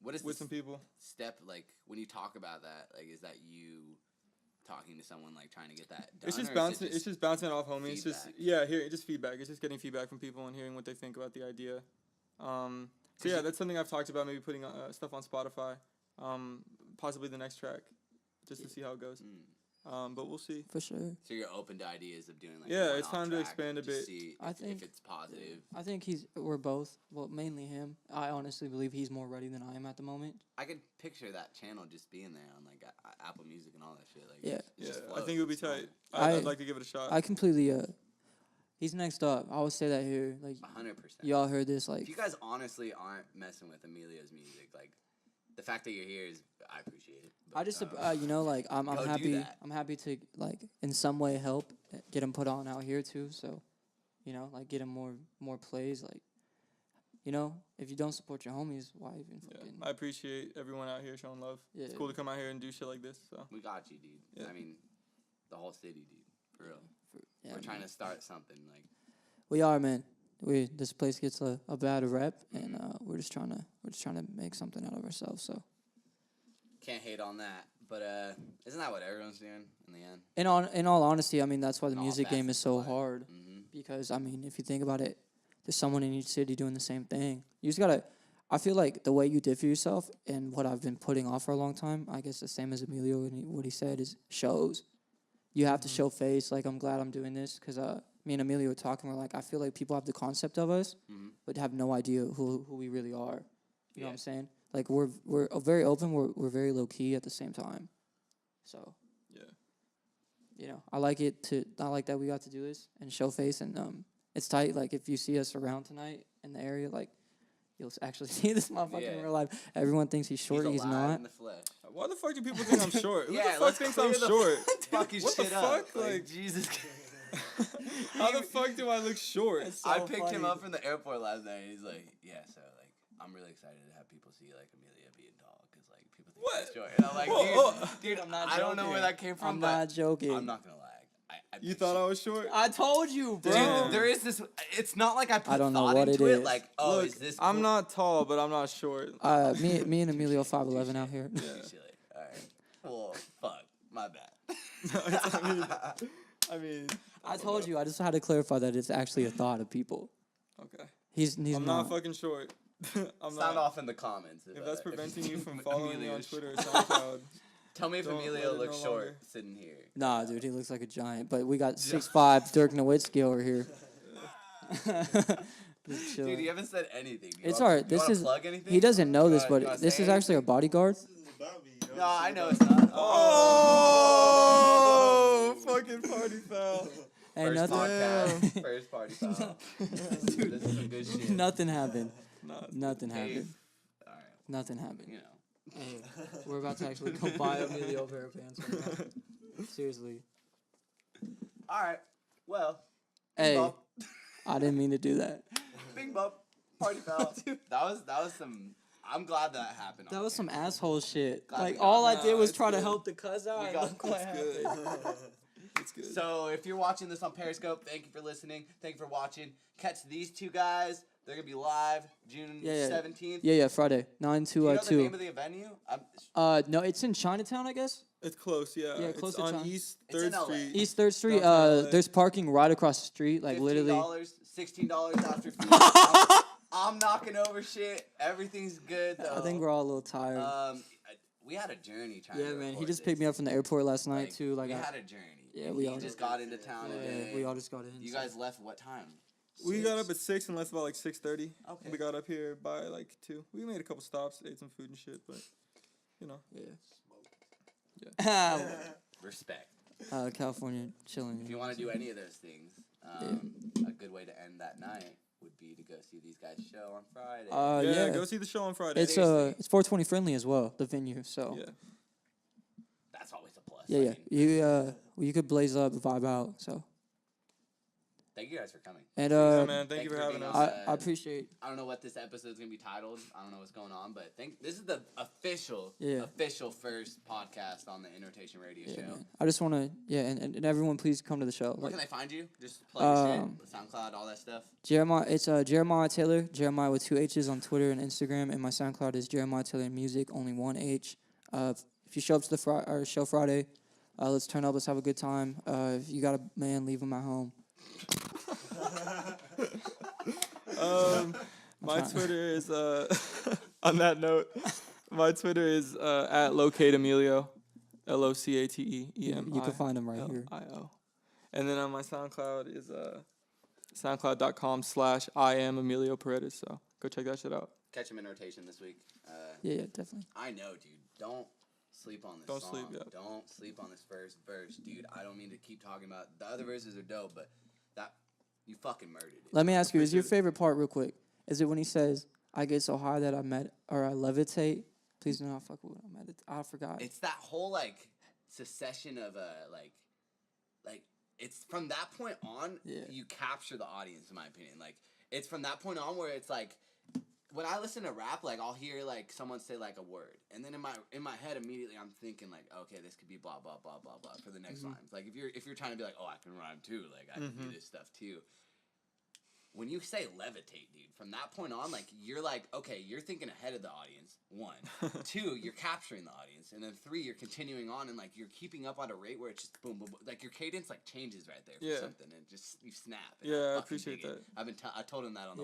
What is with the some people. step like when you talk about that? Like, is that you talking to someone like trying to get that done? It's just or is bouncing. it It's just bouncing off homies. It's just feedback? just feedback. It's just getting feedback from people and hearing what they think about the idea. So yeah, that's something I've talked about. Maybe putting stuff on Spotify. Possibly the next track, just to see how it goes. But we'll see. For sure. So you're open to ideas of doing like Yeah, a it's one-off time to track, expand a just bit. See I if think- it's positive. I think we're both. Well, mainly him. I honestly believe he's more ready than I am at the moment. I could picture that channel just being there on like Apple Music and all that shit. Like, Yeah. it Yeah, just I flows. think it would be It's normal. tight. I- I'd like to give it a shot. I completely. He's next up. I always say that here. Like 100%. y'all heard this. Like If you guys honestly aren't messing with Emilio's music, like the fact that you're here is I appreciate it. But, I just like I'm go do happy. that. I'm happy to like in some way help get him put on out here too. So, like get him more plays. Like, if you don't support your homies, why even Yeah, fucking? I appreciate everyone out here showing love. Yeah. It's cool to come out here and do shit like this. So we got you, dude. Yeah. I mean, the whole city, dude. For real. Yeah, We're trying man. to start something like. We are, man. This place gets a bad rep, and we're just trying to make something out of ourselves. So, Can't hate on that, but isn't that what everyone's doing in the end? in all honesty, I mean that's why the In all music game is facets so of life. hard. Mm-hmm. Because I mean, if you think about it, there's someone in each city doing the same thing. You just gotta. I feel like the way you did for yourself and what I've been putting off for a long time, I guess the same as Emilio and what he said is shows. You have to show face. Like, I'm glad I'm doing this because me and Emilio were talking. We're like, I feel like people have the concept of us, but have no idea who we really are. You know what I'm saying? Like, we're very open. We're very low key at the same time. So yeah. I like that we got to do this and show face, and it's tight. Like, if you see us around tonight in the area, like, you'll actually see this motherfucker in real life. Everyone thinks he's short. He's alive not. in the flesh. Why the fuck do people think I'm short? Who Yeah, the fuck let's thinks clear I'm the short? Fucking What the shit up. fuck? Like- Jesus. How the fuck do I look short? It's so I picked him funny. up from the airport last night, and he's like, "Yeah, so like, I'm really excited to have people see like Amelia being tall, because like people think What? she's short." And I'm like, Whoa, dude, I'm not I don't know where joking. that came from, I'm but not joking. I'm not gonna lie. You thought I was short? I told you, bro. Damn. Dude, there is this. It's not like I put don't know thought what into it it. is. Like, oh, Look, is this? I'm cool? not tall, but I'm not short. Me and Emilio 5'11" out here. Silly. All right. Well, fuck. My bad. I mean, I told you. I just had to clarify that it's actually a thought of people. okay. He's I'm not. not fucking short. I'm Sound not. off in the comments. If that's preventing you from Emilio following me on is Twitter or SoundCloud, Tell me if Don't Emilio let it looks no short longer. sitting here. Nah, dude, he looks like a giant. But we got 6'5" Dirk Nowitzki over here. Just chilling. Dude, you haven't said anything. Do you It's want- alright. you This wanna is. plug anything? He doesn't know this, You but wanna this say is actually our anything? bodyguard. This isn't about me. You know No, what I I'm know saying? it's not. oh, fucking party foul. Hey, First nothing. podcast, first party foul. Dude, this is some good shit. Nothing happened. Nah, Nothing Hey, happened. all right, Nothing happened. you know. Hey, we're about to actually go buy Emilio a pair of pants right now. Seriously. All right. Well, bing Hey, bop. I didn't mean to do that. Bing bop. Party foul. that was some. I'm glad that happened. That on was some camera. asshole shit. Glad Like, we got all I that. did was It's try to good. help the cuz out. We And got- look what Good. happened. It's good. So if you're watching this on Periscope, thank you for listening. Thank you for watching. Catch these two guys. They're gonna be live June Yeah. 17th. Yeah, Friday. 9 Do you know to the name 2. of the venue? No, it's in Chinatown, I guess. It's close, yeah. Yeah, close it's to on China. East It's 3rd in LA. Street. East 3rd Street. Downtown LA. There's parking right across the street. Like, literally. $15, $16 after fee. I'm knocking over shit. Everything's good though. I think we're all a little tired. We had a journey trying Yeah, to man. He record just this. picked me up from the airport last night, Like, too. Like, we I, had a journey. Yeah, And we he all just did. got into town today. we all just got in. You so- guys left what time? We got up at 6 and left about like 6:30. Okay. We got up here by like 2. We made a couple stops, ate some food and shit, but you know. Yeah. Respect. California chilling. If you want to do any of those things, a good way to end that night would be to go see these guys' show on Friday. yeah, yeah. go see the show on Friday. It's seriously. it's 420 friendly as well, the venue. So yeah. That's always a plus. yeah, I yeah. mean, You could blaze up, vibe out. So thank you guys for coming. and Yeah, man, thank you for having being us. on I appreciate. I don't know what this episode's gonna be titled. I don't know what's going on, but this is the official first podcast on the Interrotation Radio Yeah, Show. man. I just want to and everyone please come to the show. Where Like, can they find you? Just plug your Um, shit, SoundCloud, all that stuff. Jeremiah, it's Jeremiah Taylor, Jeremiah with 2 H's on Twitter and Instagram, and my SoundCloud is Jeremiah Taylor Music, only 1 H. If you show up to the show Friday, let's turn up, let's have a good time. If you got a man, leave him at home. My trying- Twitter is on that note. My Twitter is at LocateEmilio, LocateEmilio. You can find him right here. And then on my SoundCloud is SoundCloud.com/I am Emilio Paredes. So go check that shit out. Catch him in rotation this week. Yeah, definitely. I know, dude. Don't sleep on this Don't song. sleep, yeah. Don't sleep on this first verse, dude. I don't mean to keep talking about the other verses are dope, but that you fucking murdered it. Let me ask you, is your Appreciate it. favorite part, real quick, is it when he says, I get so high that I levitate? Please do not fuck with what I meditate. I forgot. It's that whole like succession of like it's from that point on you capture the audience, in my opinion. Like it's from that point on where it's like when I listen to rap, like I'll hear like someone say like a word, and then in my head immediately I'm thinking like, okay, this could be blah blah blah blah blah for the next lines. Like if you're trying to be like, oh, I can rhyme too, like I can do this stuff too. When you say levitate, dude, from that point on, like you're like, okay, you're thinking ahead of the audience. 1, 2, you're capturing the audience, and then 3, you're continuing on, and like you're keeping up at a rate where it's just boom, boom, boom. Like your cadence like changes right there for something, and just you snap. And Yeah, I fucking appreciate dig it. that. I told him that on the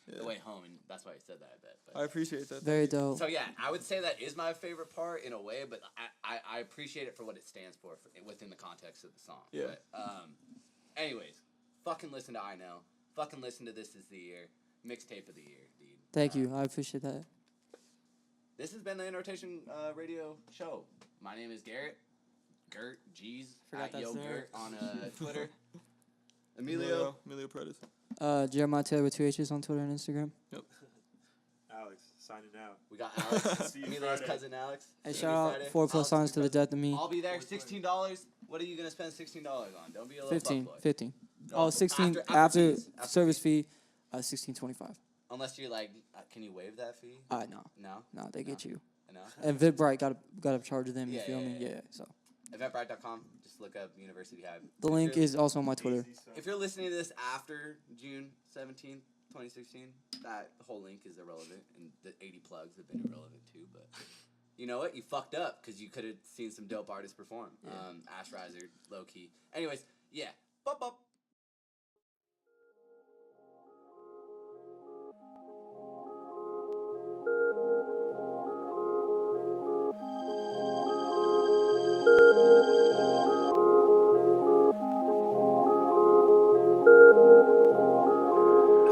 Yeah. way home, and that's why he said that. I bet. But. I appreciate that. Very dope. So yeah, I would say that is my favorite part in a way, but I appreciate it for what it stands for within the context of the song. Yeah. But, anyways, fucking listen to I Know. Fucking listen to This Is the Year. Mixtape of the year, dude. Thank you. I appreciate that. This has been the Interrotation Radio Show. My name is Garrett. Gert, G's, Forgot at that's Yo there. Gert on Twitter. Emilio. Emilio Paredes. Jeremiah Taylor with 2 H's on Twitter and Instagram. Alex, signing out. We got Alex. See you Emilio's Friday. cousin Alex. Hey, See shout you out Friday. 4+ Alex, signs to the death of me. I'll be there. $16. What are you gonna spend $16 on? Don't be a little 15. fuckboy. 15. No, Oh, 16 after after fees, after service fee. 16.25. Unless you're like, can you waive that fee? No, No, they get you. no. And VidBright gotta charge them. You Yeah, feel yeah, me? yeah. Yeah. So Eventbrite.com. Just look up University Hive. the link is also on my Twitter. If you're listening to this after June 17th, 2016, that whole link is irrelevant, and the 80 plugs have been irrelevant too. But you know what? You fucked up because you could have seen some dope artists perform. Ash Riser, low key. Anyways, yeah. Bop bop.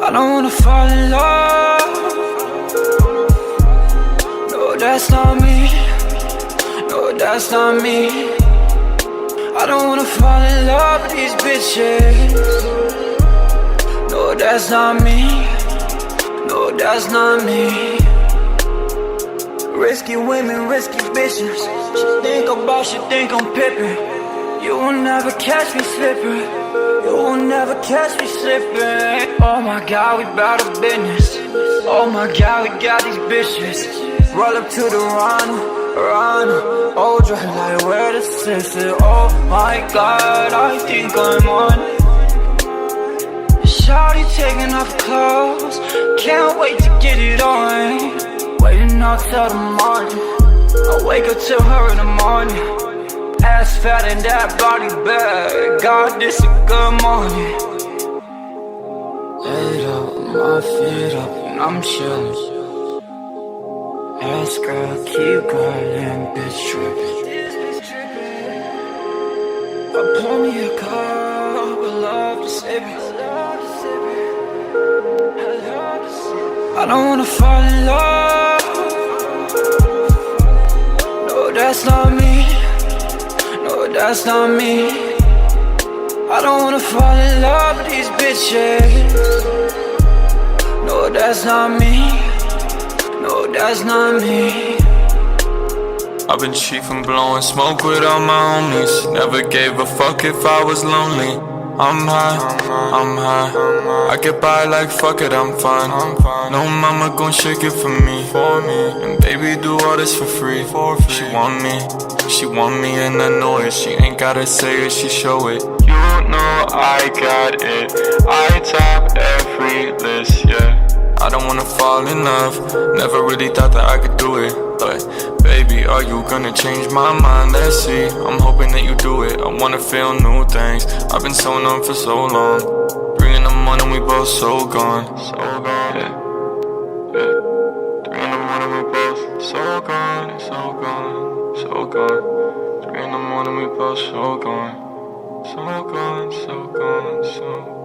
I don't wanna fall in love. No, that's not me. No, that's not me. I don't wanna fall in love with these bitches. No, that's not me. No, that's not me. Risky women, risky bitches. She think I'm pippin'. You will never catch me slipping. You will never catch me slipping. Oh my God, we bout a business. Oh my God, we got these bitches. Roll up to the run. Oh, dry like where the sister. Oh my God, I think I'm on. Shawty taking off clothes. Can't wait to get it on. Waiting out till the morning. I wake up to her in the morning. Ass fat and that body bad. God, this a good morning. Head up, my feet up, and I'm chillin'. Ass girl, keep grindin', bitch trippin'. I pour me a cup of love to sip it. I don't wanna fall in love. No, that's not me. No, that's not me. I don't wanna fall in love with these bitches. No, that's not me. No, that's not me. I've been chiefin' blowing smoke with all my homies. Never gave a fuck if I was lonely. I'm high. I get by like fuck it, I'm fine. No mama gon' shake it for me. And baby do all this for free. She want me and I know it. She ain't gotta say it, she show it. You know I got it. I top every list, yeah. I don't wanna fall in love. Never really thought that I could do it. But baby, are you gonna change my mind? Let's see, I'm hoping that you do it. I wanna feel new things. I've been so numb for so long. 3 in the morning, we both so gone. Yeah. 3 in the morning, we both so gone. 3 in the morning, we both so gone. So gone.